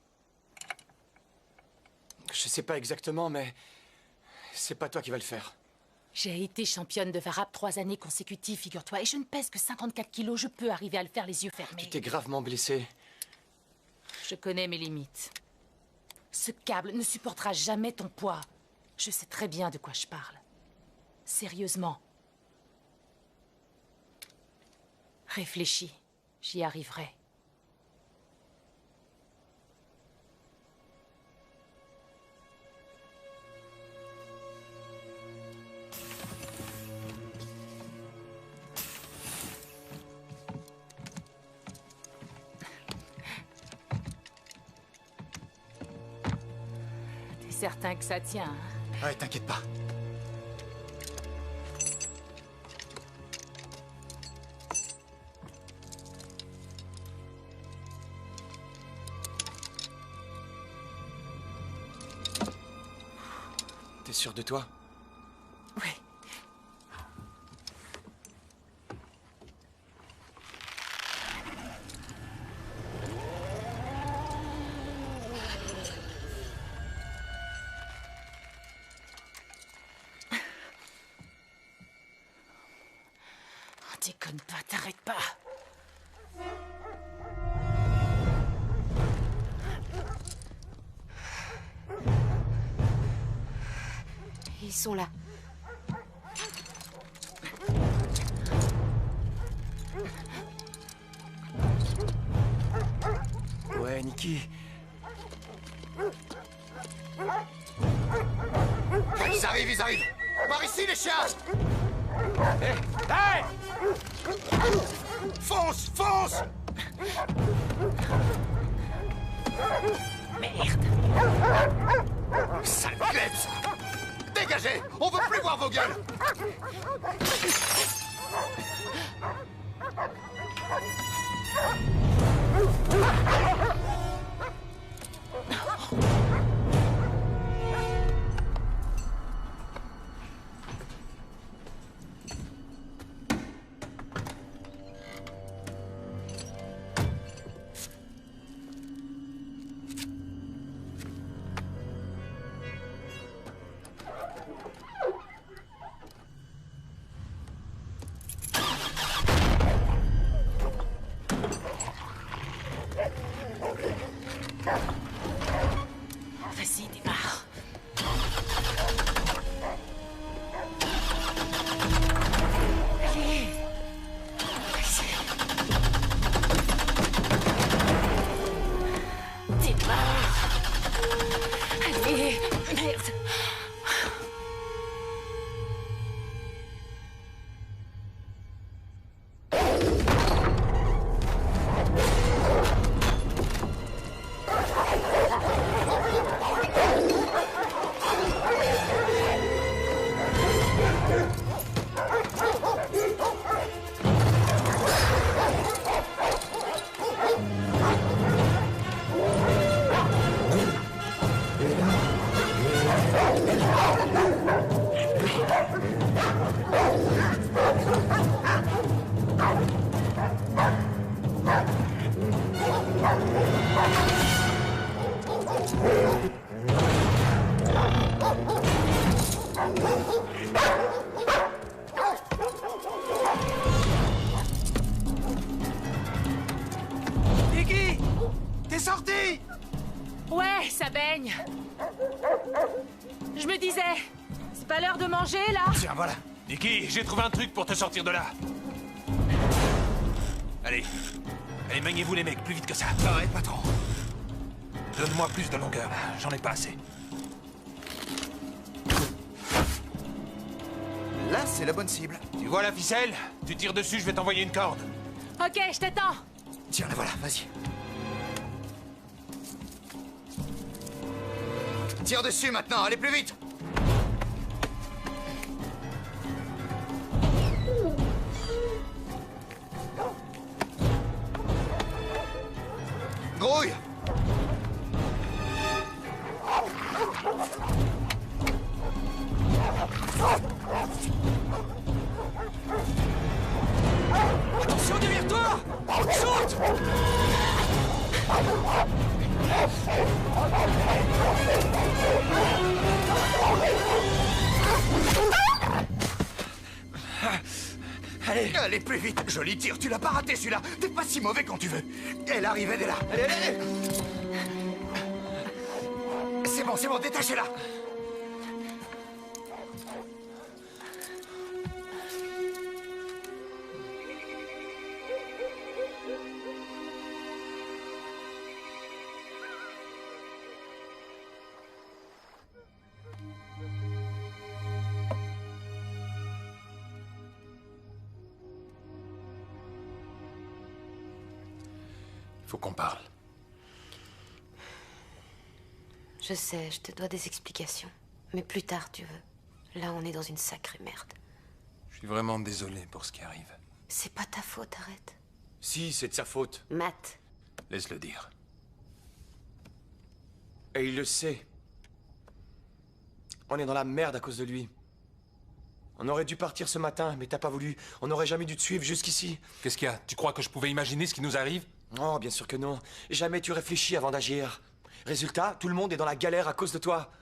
Je sais pas exactement, mais c'est pas toi qui vas le faire. J'ai été championne de Varap 3 années consécutives, figure-toi, et je ne pèse que 54 kilos. Je peux arriver à le faire les yeux fermés. Tu t'es gravement blessé. Je connais mes limites. Ce câble ne supportera jamais ton poids. Je sais très bien de quoi je parle. Sérieusement. Réfléchis. J'y arriverai. T'es certain que ça tient, hein? Ouais, t'inquiète pas. T'es sûr de toi? Oui. Déconne pas, t'arrêtes pas. Ils sont là. Ouais, Nikki. Ils arrivent, ils arrivent. Par ici, les chiens. Hey! Fonce, fonce. Merde. Sale klebs. Dégagez. On veut plus voir vos gueules. Vas-y, démarre. Allez. Démarre. Allez, merde. Nikki! T'es sorti! Ouais, ça baigne. Je me disais, c'est pas l'heure de manger, là? Tiens, voilà. Nikki, j'ai trouvé un truc pour te sortir de là. Allez. Allez, maniez-vous les mecs, plus vite que ça. Arrête, patron. Donne-moi plus de longueur, là. J'en ai pas assez. Là, c'est la bonne cible. Tu vois la ficelle? Tu tires dessus, je vais t'envoyer une corde. Ok, je t'attends. Tiens, la voilà, vas-y. Tire dessus maintenant, allez plus vite. Grouille. Attention derrière toi! Saute! Allez! Allez plus vite. Joli tir, tu l'as pas raté celui-là. T'es pas si mauvais quand tu veux. Elle arrive, elle est là. Allez, allez! C'est bon, détachez-la. Faut qu'on parle. Je sais, je te dois des explications. Mais plus tard, tu veux. Là, on est dans une sacrée merde. Je suis vraiment désolé pour ce qui arrive. C'est pas ta faute, arrête. Si, c'est de sa faute. Matt, Laisse-le dire. Et il le sait. On est dans la merde à cause de lui. On aurait dû partir ce matin, mais t'as pas voulu. On n'aurait jamais dû te suivre jusqu'ici. Qu'est-ce qu'il y a? Tu crois que je pouvais imaginer ce qui nous arrive? Non, bien sûr que non. Jamais tu réfléchis avant d'agir. Résultat, tout le monde est dans la galère à cause de toi.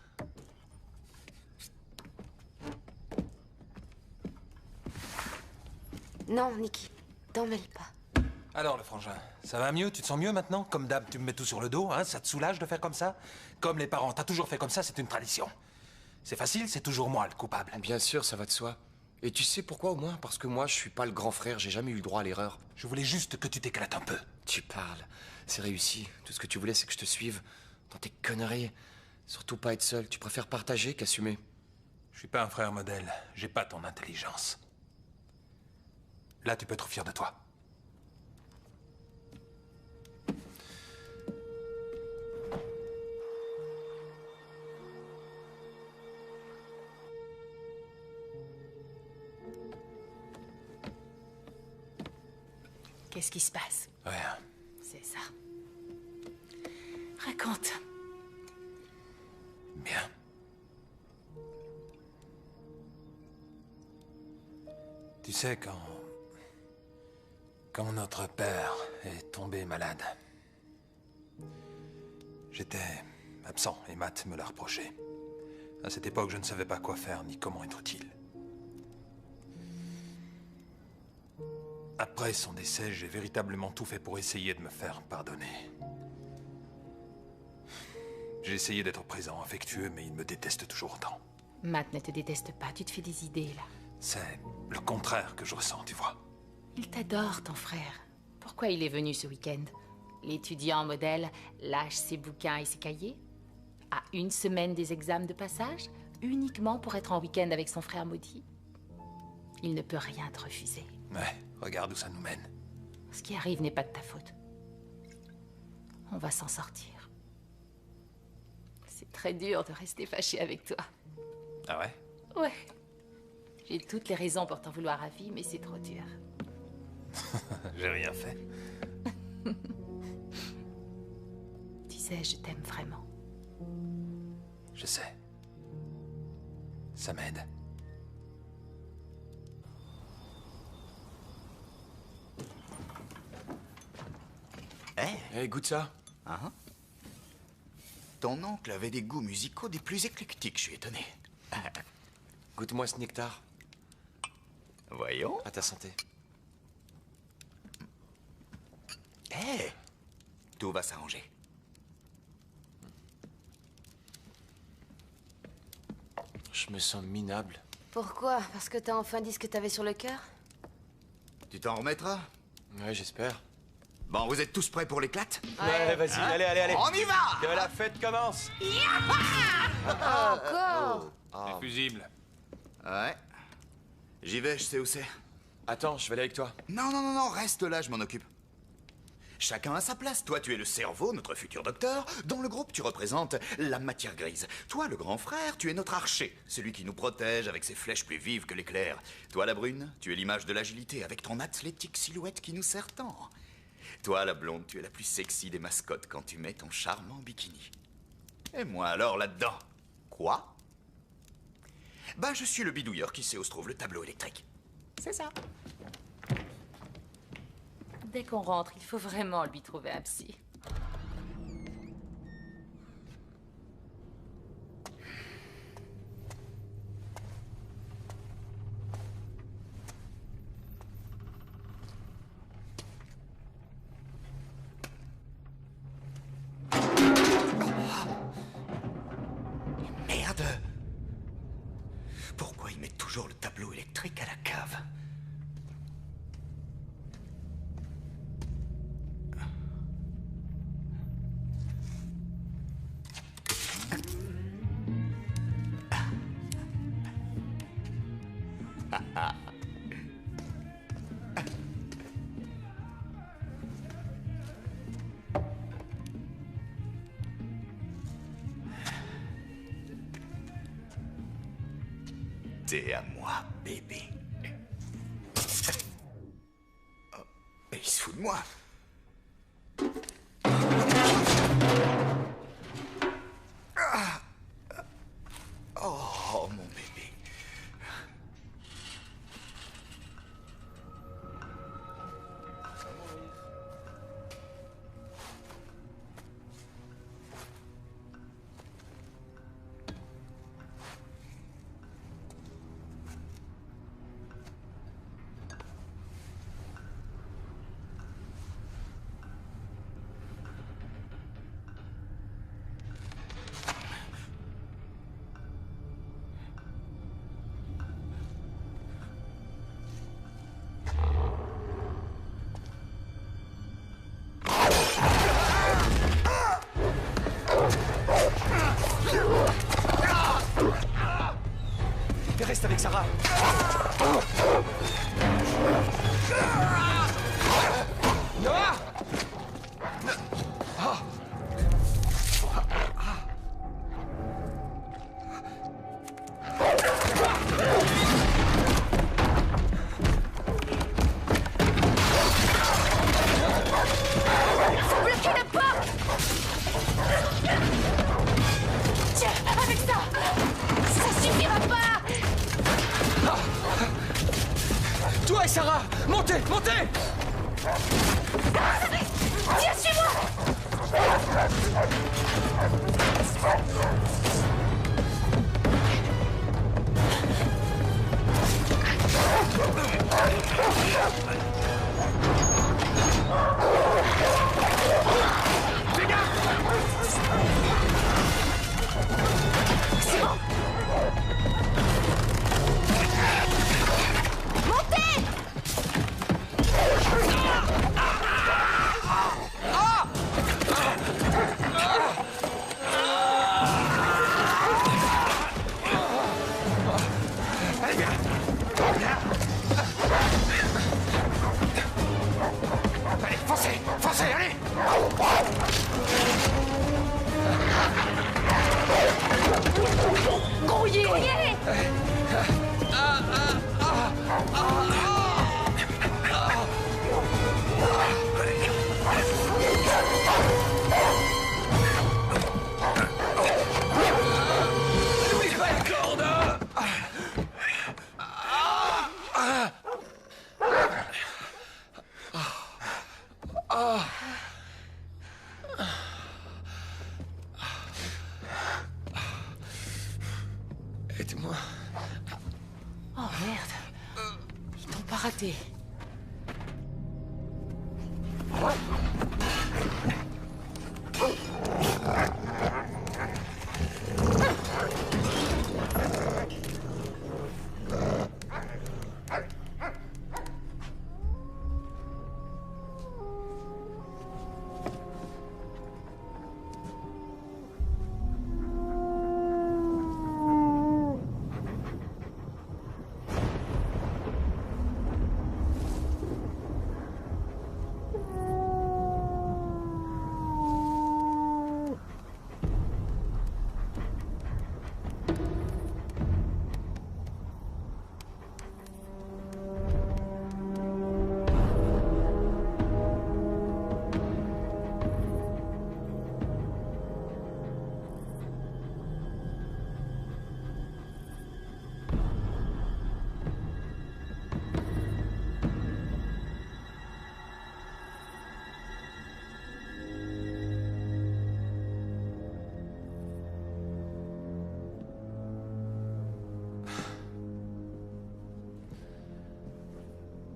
Non, Nikki, t'en mêle pas. Alors, le frangin, ça va mieux? Tu te sens mieux maintenant? Comme d'hab, tu me mets tout sur le dos, hein? Ça te soulage de faire comme ça? Comme les parents, t'as toujours fait comme ça, c'est une tradition. C'est facile, c'est toujours moi le coupable. Bien sûr, ça va de soi. Et tu sais pourquoi au moins? Parce que moi, je suis pas le grand frère, j'ai jamais eu le droit à l'erreur. Je voulais juste que tu t'éclates un peu. Tu parles. C'est réussi. Tout ce que tu voulais, c'est que je te suive. Dans tes conneries. Surtout pas être seul. Tu préfères partager qu'assumer. Je suis pas un frère modèle, j'ai pas ton intelligence. Là, tu peux être fier de toi. Qu'est-ce qui se passe? Rien. C'est ça. Raconte. Bien. Tu sais, quand notre père est tombé malade, j'étais absent et Matt me l'a reproché. À cette époque, je ne savais pas quoi faire ni comment être utile. Après son décès, j'ai véritablement tout fait pour essayer de me faire pardonner. J'ai essayé d'être présent, affectueux, mais il me déteste toujours autant. Matt ne te déteste pas, tu te fais des idées, là. C'est le contraire que je ressens, tu vois. Il t'adore, ton frère. Pourquoi il est venu ce week-end? L'étudiant modèle lâche ses bouquins et ses cahiers? À une semaine des examens de passage? Uniquement pour être en week-end avec son frère maudit? Il ne peut rien te refuser. Ouais, regarde où ça nous mène. Ce qui arrive n'est pas de ta faute. On va s'en sortir. C'est très dur de rester fâché avec toi. Ah ouais? Ouais. J'ai toutes les raisons pour t'en vouloir à vie, mais c'est trop dur. J'ai rien fait. Tu sais, je t'aime vraiment. Je sais. Ça m'aide. Eh, goûte ça. Hein? Ton oncle avait des goûts musicaux des plus éclectiques, je suis étonné. Goûte-moi ce nectar. Voyons. À ta santé. Eh, tout va s'arranger. Je me sens minable. Pourquoi? Parce que t'as enfin dit ce que t'avais sur le cœur? Tu t'en remettras? Ouais, j'espère. Bon, vous êtes tous prêts pour l'éclate? Ouais, vas-y, allez, allez, allez. On y va! Que la fête commence. Encore? C'est fusible. Ouais. J'y vais, je sais où c'est. Attends, je vais aller avec toi. Non, non, non, non, reste là, je m'en occupe. Chacun à sa place. Toi, tu es le cerveau, notre futur docteur. Dans le groupe, tu représentes la matière grise. Toi, le grand frère, tu es notre archer, celui qui nous protège avec ses flèches plus vives que l'éclair. Toi, la brune, tu es l'image de l'agilité avec ton athlétique silhouette qui nous sert tant. Toi, la blonde, tu es la plus sexy des mascottes quand tu mets ton charmant bikini. Et moi, alors, là-dedans? Quoi? Bah, je suis le bidouilleur qui sait où se trouve le tableau électrique. C'est ça. Dès qu'on rentre, il faut vraiment lui trouver un psy. Merde! Pourquoi il met toujours le tableau électrique à la cave? T'es à moi, bébé. Oh, il se fout de moi. Ah. Oh, mon bébé. reste avec Sarah. Noah! Bloquez la porte! Tiens, avec ça! Ça suffira pas! Toi et Sarah, montez, montez! Tiens, suis-moi! C'est bon! Montez! Allez, foncez, foncez, allez! Grouillez! Grouillez! Aide-moi. Oh merde. Ils t'ont pas raté.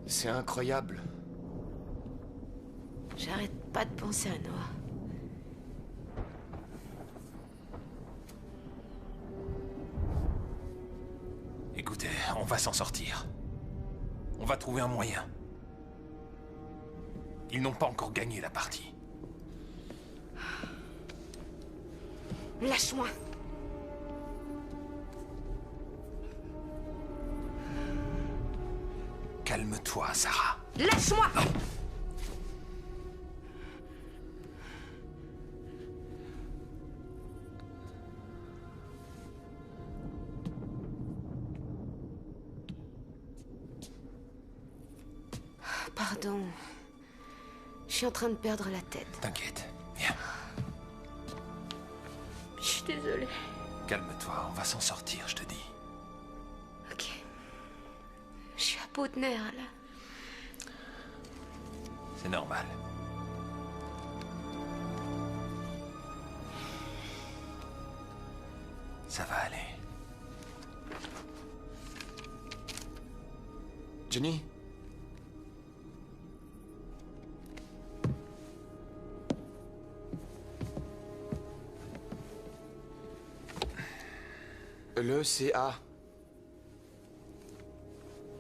C'est incroyable. J'arrête pas de penser à Noah. Écoutez, on va s'en sortir. On va trouver un moyen. Ils n'ont pas encore gagné la partie. Lâche-moi! Calme-toi, Sarah. Lâche-moi! Pardon. Je suis en train de perdre la tête. T'inquiète, viens. Je suis désolée. Calme-toi, on va s'en sortir, je te dis. Ok. Je suis à bout de nerfs, là. C'est normal. Ça va aller. Jenny? Le CA.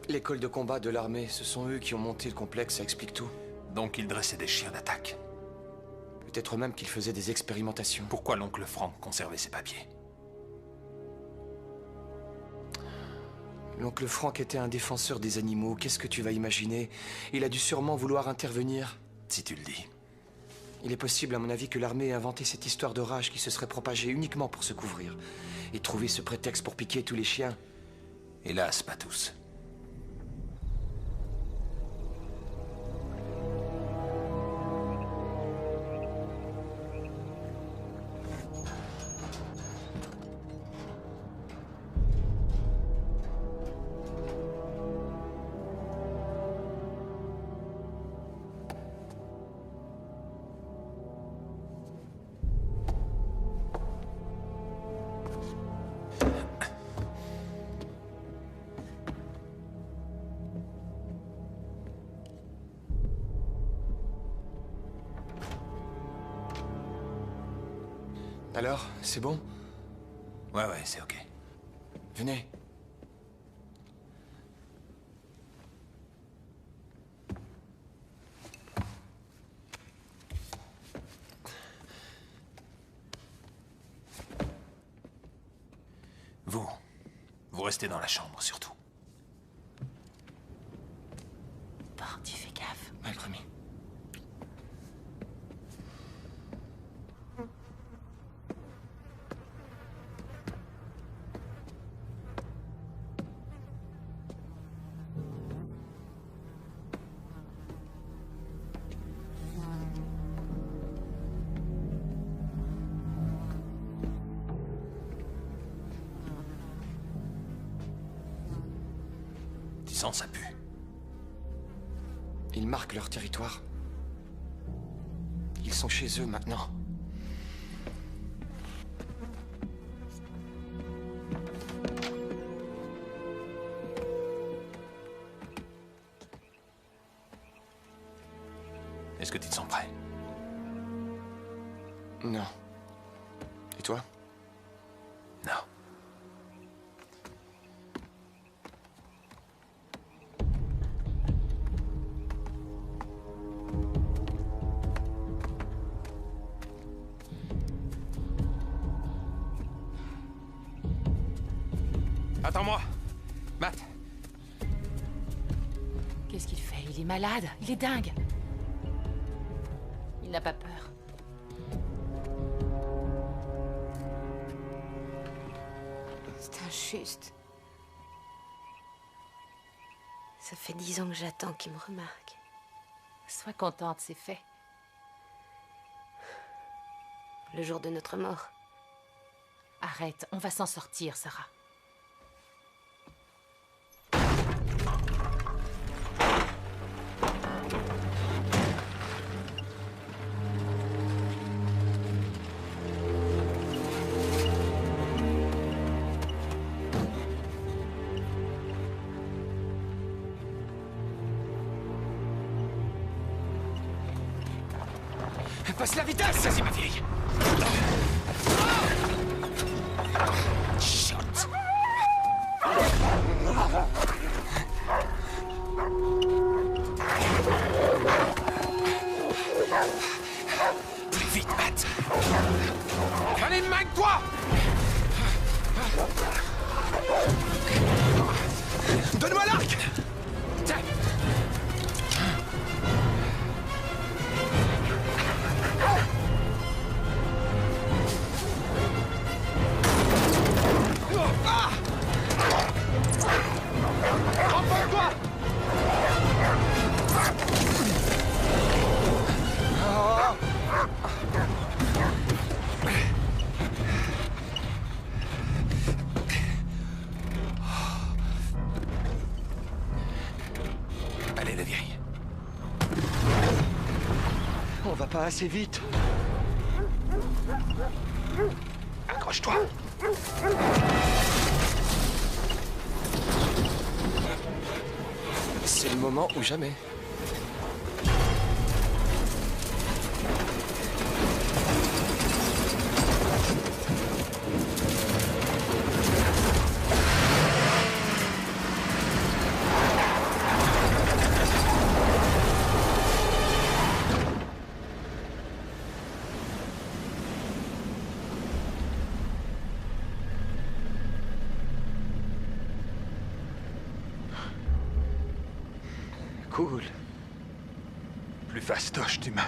L'école de combat de l'armée, ce sont eux qui ont monté le complexe, ça explique tout. Donc ils dressaient des chiens d'attaque. Peut-être même qu'ils faisaient des expérimentations. Pourquoi l'oncle Frank conservait ses papiers? L'oncle Frank était un défenseur des animaux. Qu'est-ce que tu vas imaginer? Il a dû sûrement vouloir intervenir. Si tu le dis. Il est possible, à mon avis, que l'armée ait inventé cette histoire de rage qui se serait propagée uniquement pour se couvrir. Et trouver ce prétexte pour piquer tous les chiens. Hélas, pas tous. Alors, c'est bon? Ouais, c'est ok. Venez. Vous restez dans la chambre, surtout. Bon, tu fais gaffe. Ouais, promis. Tu sens, ça pue. Ils marquent leur territoire. Ils sont chez eux maintenant. Est-ce que tu te sens prêt? Non. Et toi? Non. Attends-moi. Matt. Qu'est-ce qu'il fait? Il est malade. Il est dingue. Il n'a pas peur. C'est injuste. Ça fait 10 ans que j'attends qu'il me remarque. Sois contente, c'est fait. Le jour de notre mort. Arrête, on va s'en sortir, Sarah. Passe la vitesse! Vas-y, ma vieille. Chut. Plus vite, Matt. Allez, magne-toi! Donne-moi l'arc! Allez, la vieille. On va pas assez vite. Accroche-toi. C'est le moment ou jamais. Cool. Plus fastoche, tu meurs.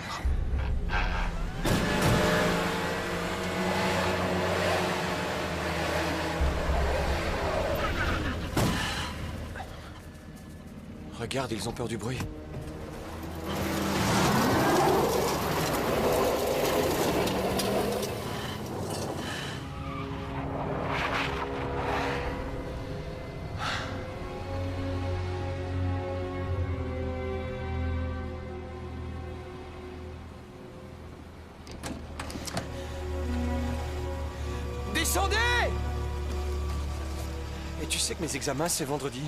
Regarde, ils ont peur du bruit. Descendez! Et tu sais que mes examens, c'est vendredi.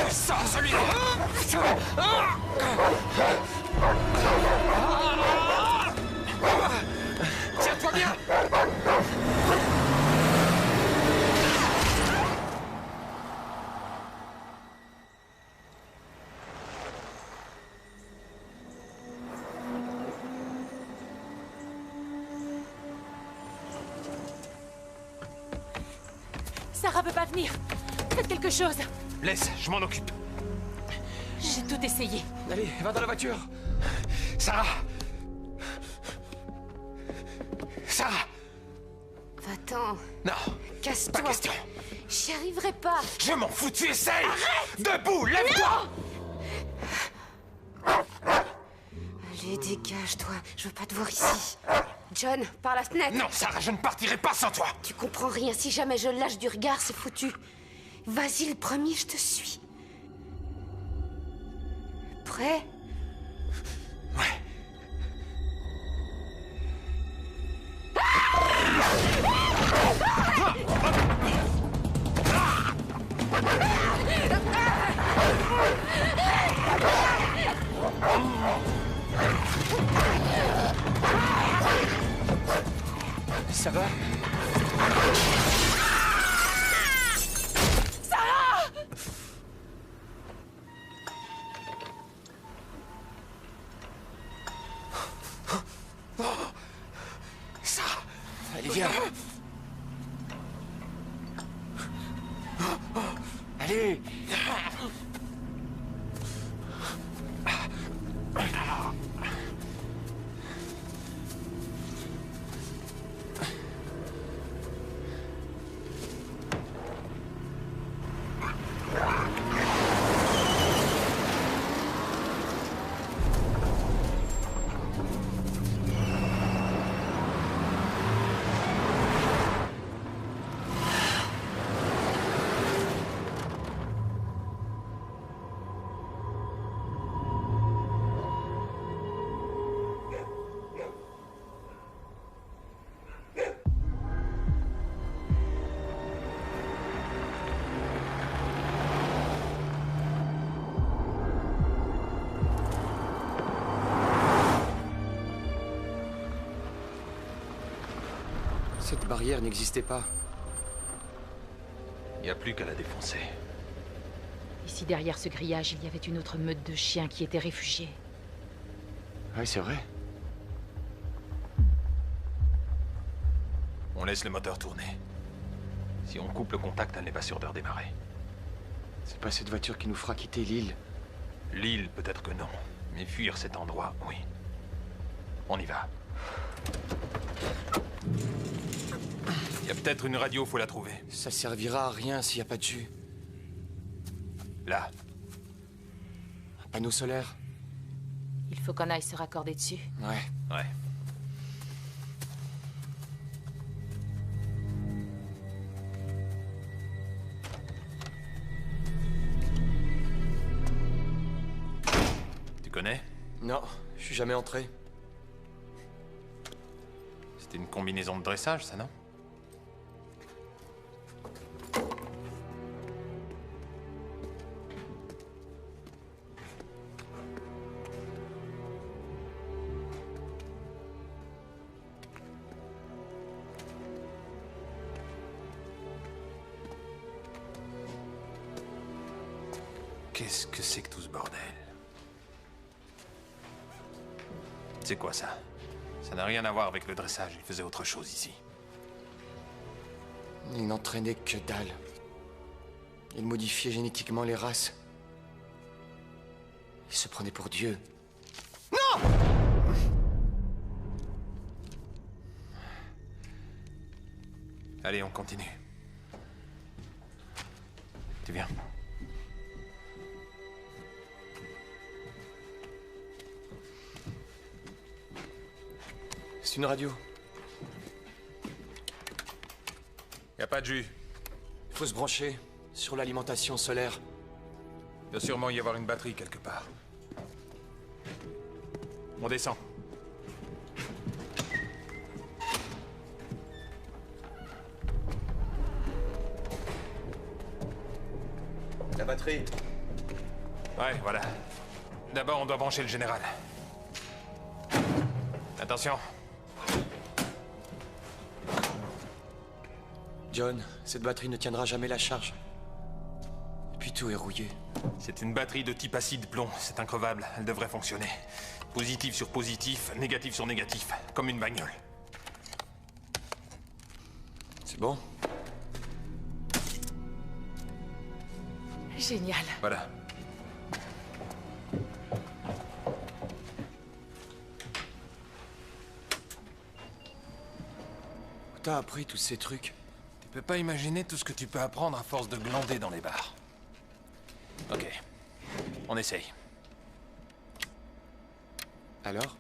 Ça, celui-là. Tiens-toi bien. Sarah peut pas venir. Faites quelque chose. Laisse, je m'en occupe. J'ai tout essayé. Allez, va dans la voiture. Sarah. Sarah. Va-t'en. Non, Casse-toi. pas question. J'y arriverai pas. Je m'en fous, tu essayes. Debout, lève-toi. Allez, dégage-toi. Je veux pas te voir ici. John, par la fenêtre. Non, Sarah, je ne partirai pas sans toi. Tu comprends rien. Si jamais je lâche du regard, c'est foutu. Vas-y, le premier, je te suis. Prêt? Ouais. Ça va? Sarah. Allez, viens. Allez. Cette barrière n'existait pas. Il n'y a plus qu'à la défoncer. Ici, derrière ce grillage, il y avait une autre meute de chiens qui étaient réfugiés. Ouais, c'est vrai. On laisse le moteur tourner. Si on coupe le contact, elle n'est pas sûre de redémarrer. C'est pas cette voiture qui nous fera quitter l'île. L'île, peut-être que non. Mais fuir cet endroit, oui. On y va. Il y a peut-être une radio, faut la trouver. Ça servira à rien s'il n'y a pas de jus. Là. Un panneau solaire. Il faut qu'on aille se raccorder dessus. Ouais. Ouais. Tu connais? Non, je suis jamais entré. C'était une combinaison de dressage, ça, non? Qu'est-ce que c'est que tout ce bordel? C'est quoi ça? Ça n'a rien à voir avec le dressage, il faisait autre chose ici. Il n'entraînait que dalle. Il modifiait génétiquement les races. Il se prenait pour Dieu. Non! Allez, on continue. Tu viens? C'est une radio. Y a pas de jus. Il faut se brancher sur l'alimentation solaire. Il doit sûrement y avoir une batterie quelque part. On descend. La batterie. Ouais, voilà. D'abord, on doit brancher le général. Attention. John, cette batterie ne tiendra jamais la charge. Et puis tout est rouillé. C'est une batterie de type acide plomb. C'est increvable. Elle devrait fonctionner. Positif sur positif, négatif sur négatif. Comme une bagnole. C'est bon? Génial. Voilà. Où t'as appris tous ces trucs? Tu peux pas imaginer tout ce que tu peux apprendre à force de glander dans les bars. Ok. On essaye. Alors?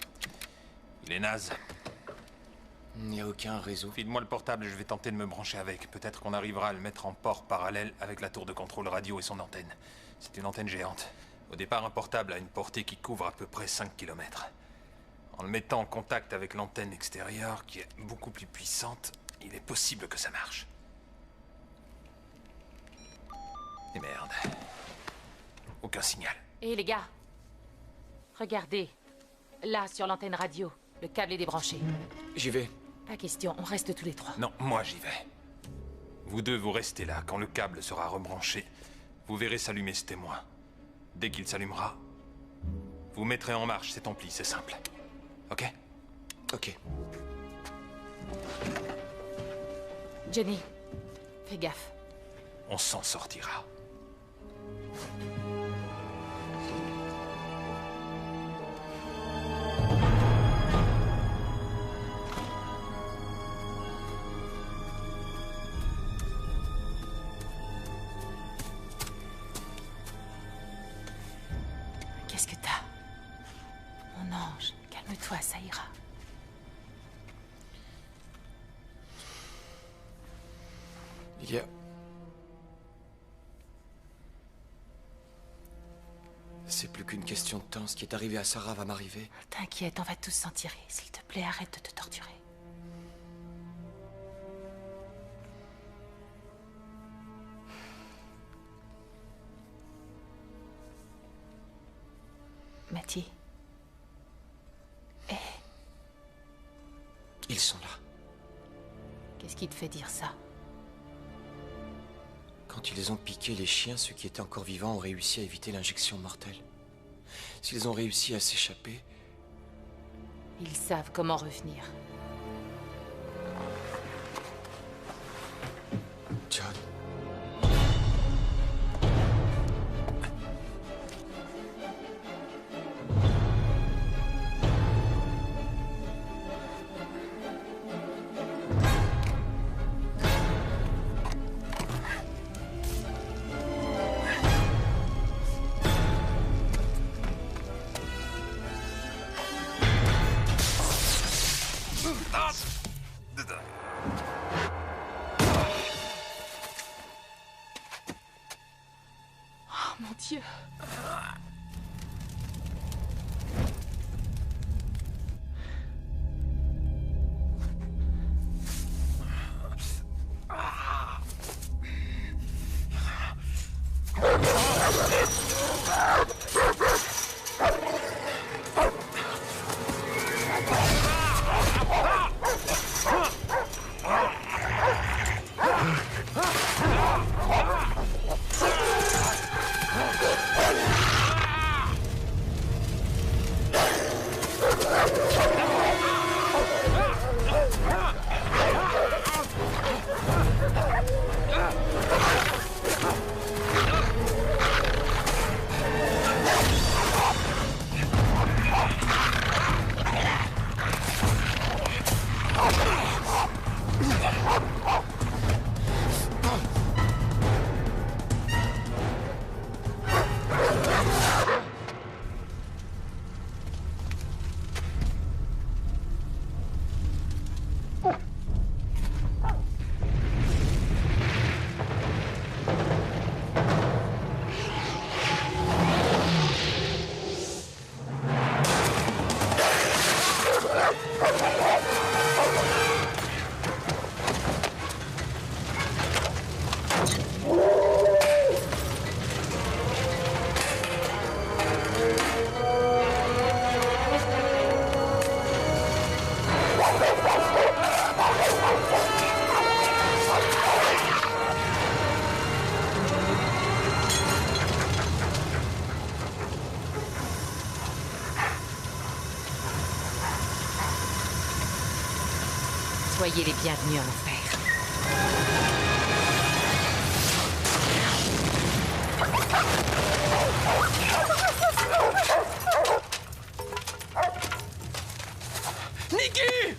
Il est naze. Il n'y a aucun réseau. File-moi le portable et je vais tenter de me brancher avec. Peut-être qu'on arrivera à le mettre en port parallèle avec la tour de contrôle radio et son antenne. C'est une antenne géante. Au départ, un portable a une portée qui couvre à peu près 5 km. En le mettant en contact avec l'antenne extérieure, qui est beaucoup plus puissante, il est possible que ça marche. Et merde. Aucun signal. Hé les gars, regardez. Là, sur l'antenne radio, le câble est débranché. J'y vais. Pas question, on reste tous les trois. Non, moi j'y vais. Vous deux, vous restez là. Quand le câble sera rebranché, vous verrez s'allumer ce témoin. Dès qu'il s'allumera, vous mettrez en marche cet ampli, c'est simple. Ok? Ok. Jenny, fais gaffe. On s'en sortira. Qu'est-ce que t'as? Mon ange, calme-toi, ça ira. Il y a... C'est plus qu'une question de temps. Ce qui est arrivé à Sarah va m'arriver. T'inquiète, on va tous s'en tirer. S'il te plaît, arrête de te torturer. Mathieu. Hé, Ils sont là. qu'est-ce qui te fait dire ça? Quand ils ont piqué les chiens, ceux qui étaient encore vivants ont réussi à éviter l'injection mortelle. S'ils ont réussi à s'échapper, Ils savent comment revenir. John... Oh mon Dieu! Soyez les bienvenus en enfer. Nikki!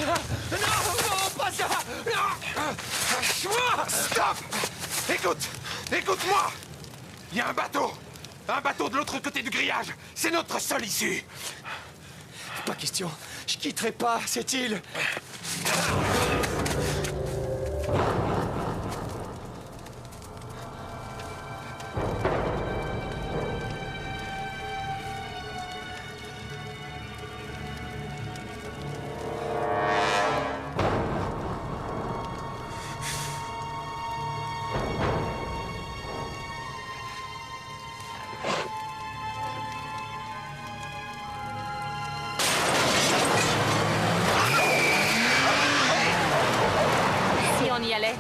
Non, pas ça! Non! Stop! Écoute-moi! Il y a un bateau! Un bateau de l'autre côté du grillage! C'est notre seule issue! Pas question. Je quitterai pas cette île. Si on y allait.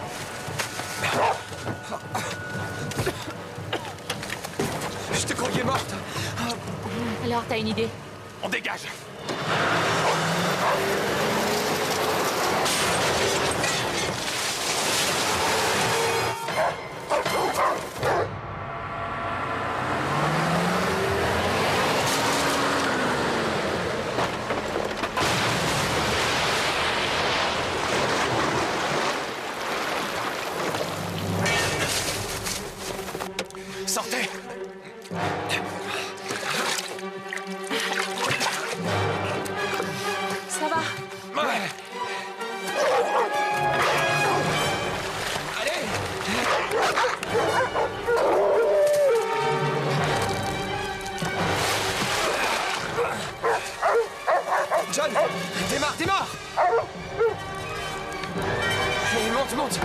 Je te croyais morte. Alors, t'as une idée? On dégage! Sortez! Ça va? Ouais! Allez! John! Démarre! Allez, monte!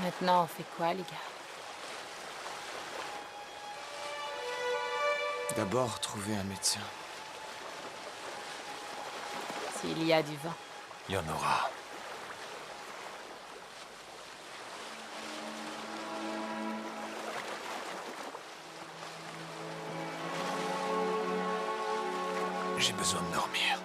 Maintenant, on fait quoi, les gars? D'abord, trouver un médecin. S'il y a du vent. Il y en aura. J'ai besoin de dormir.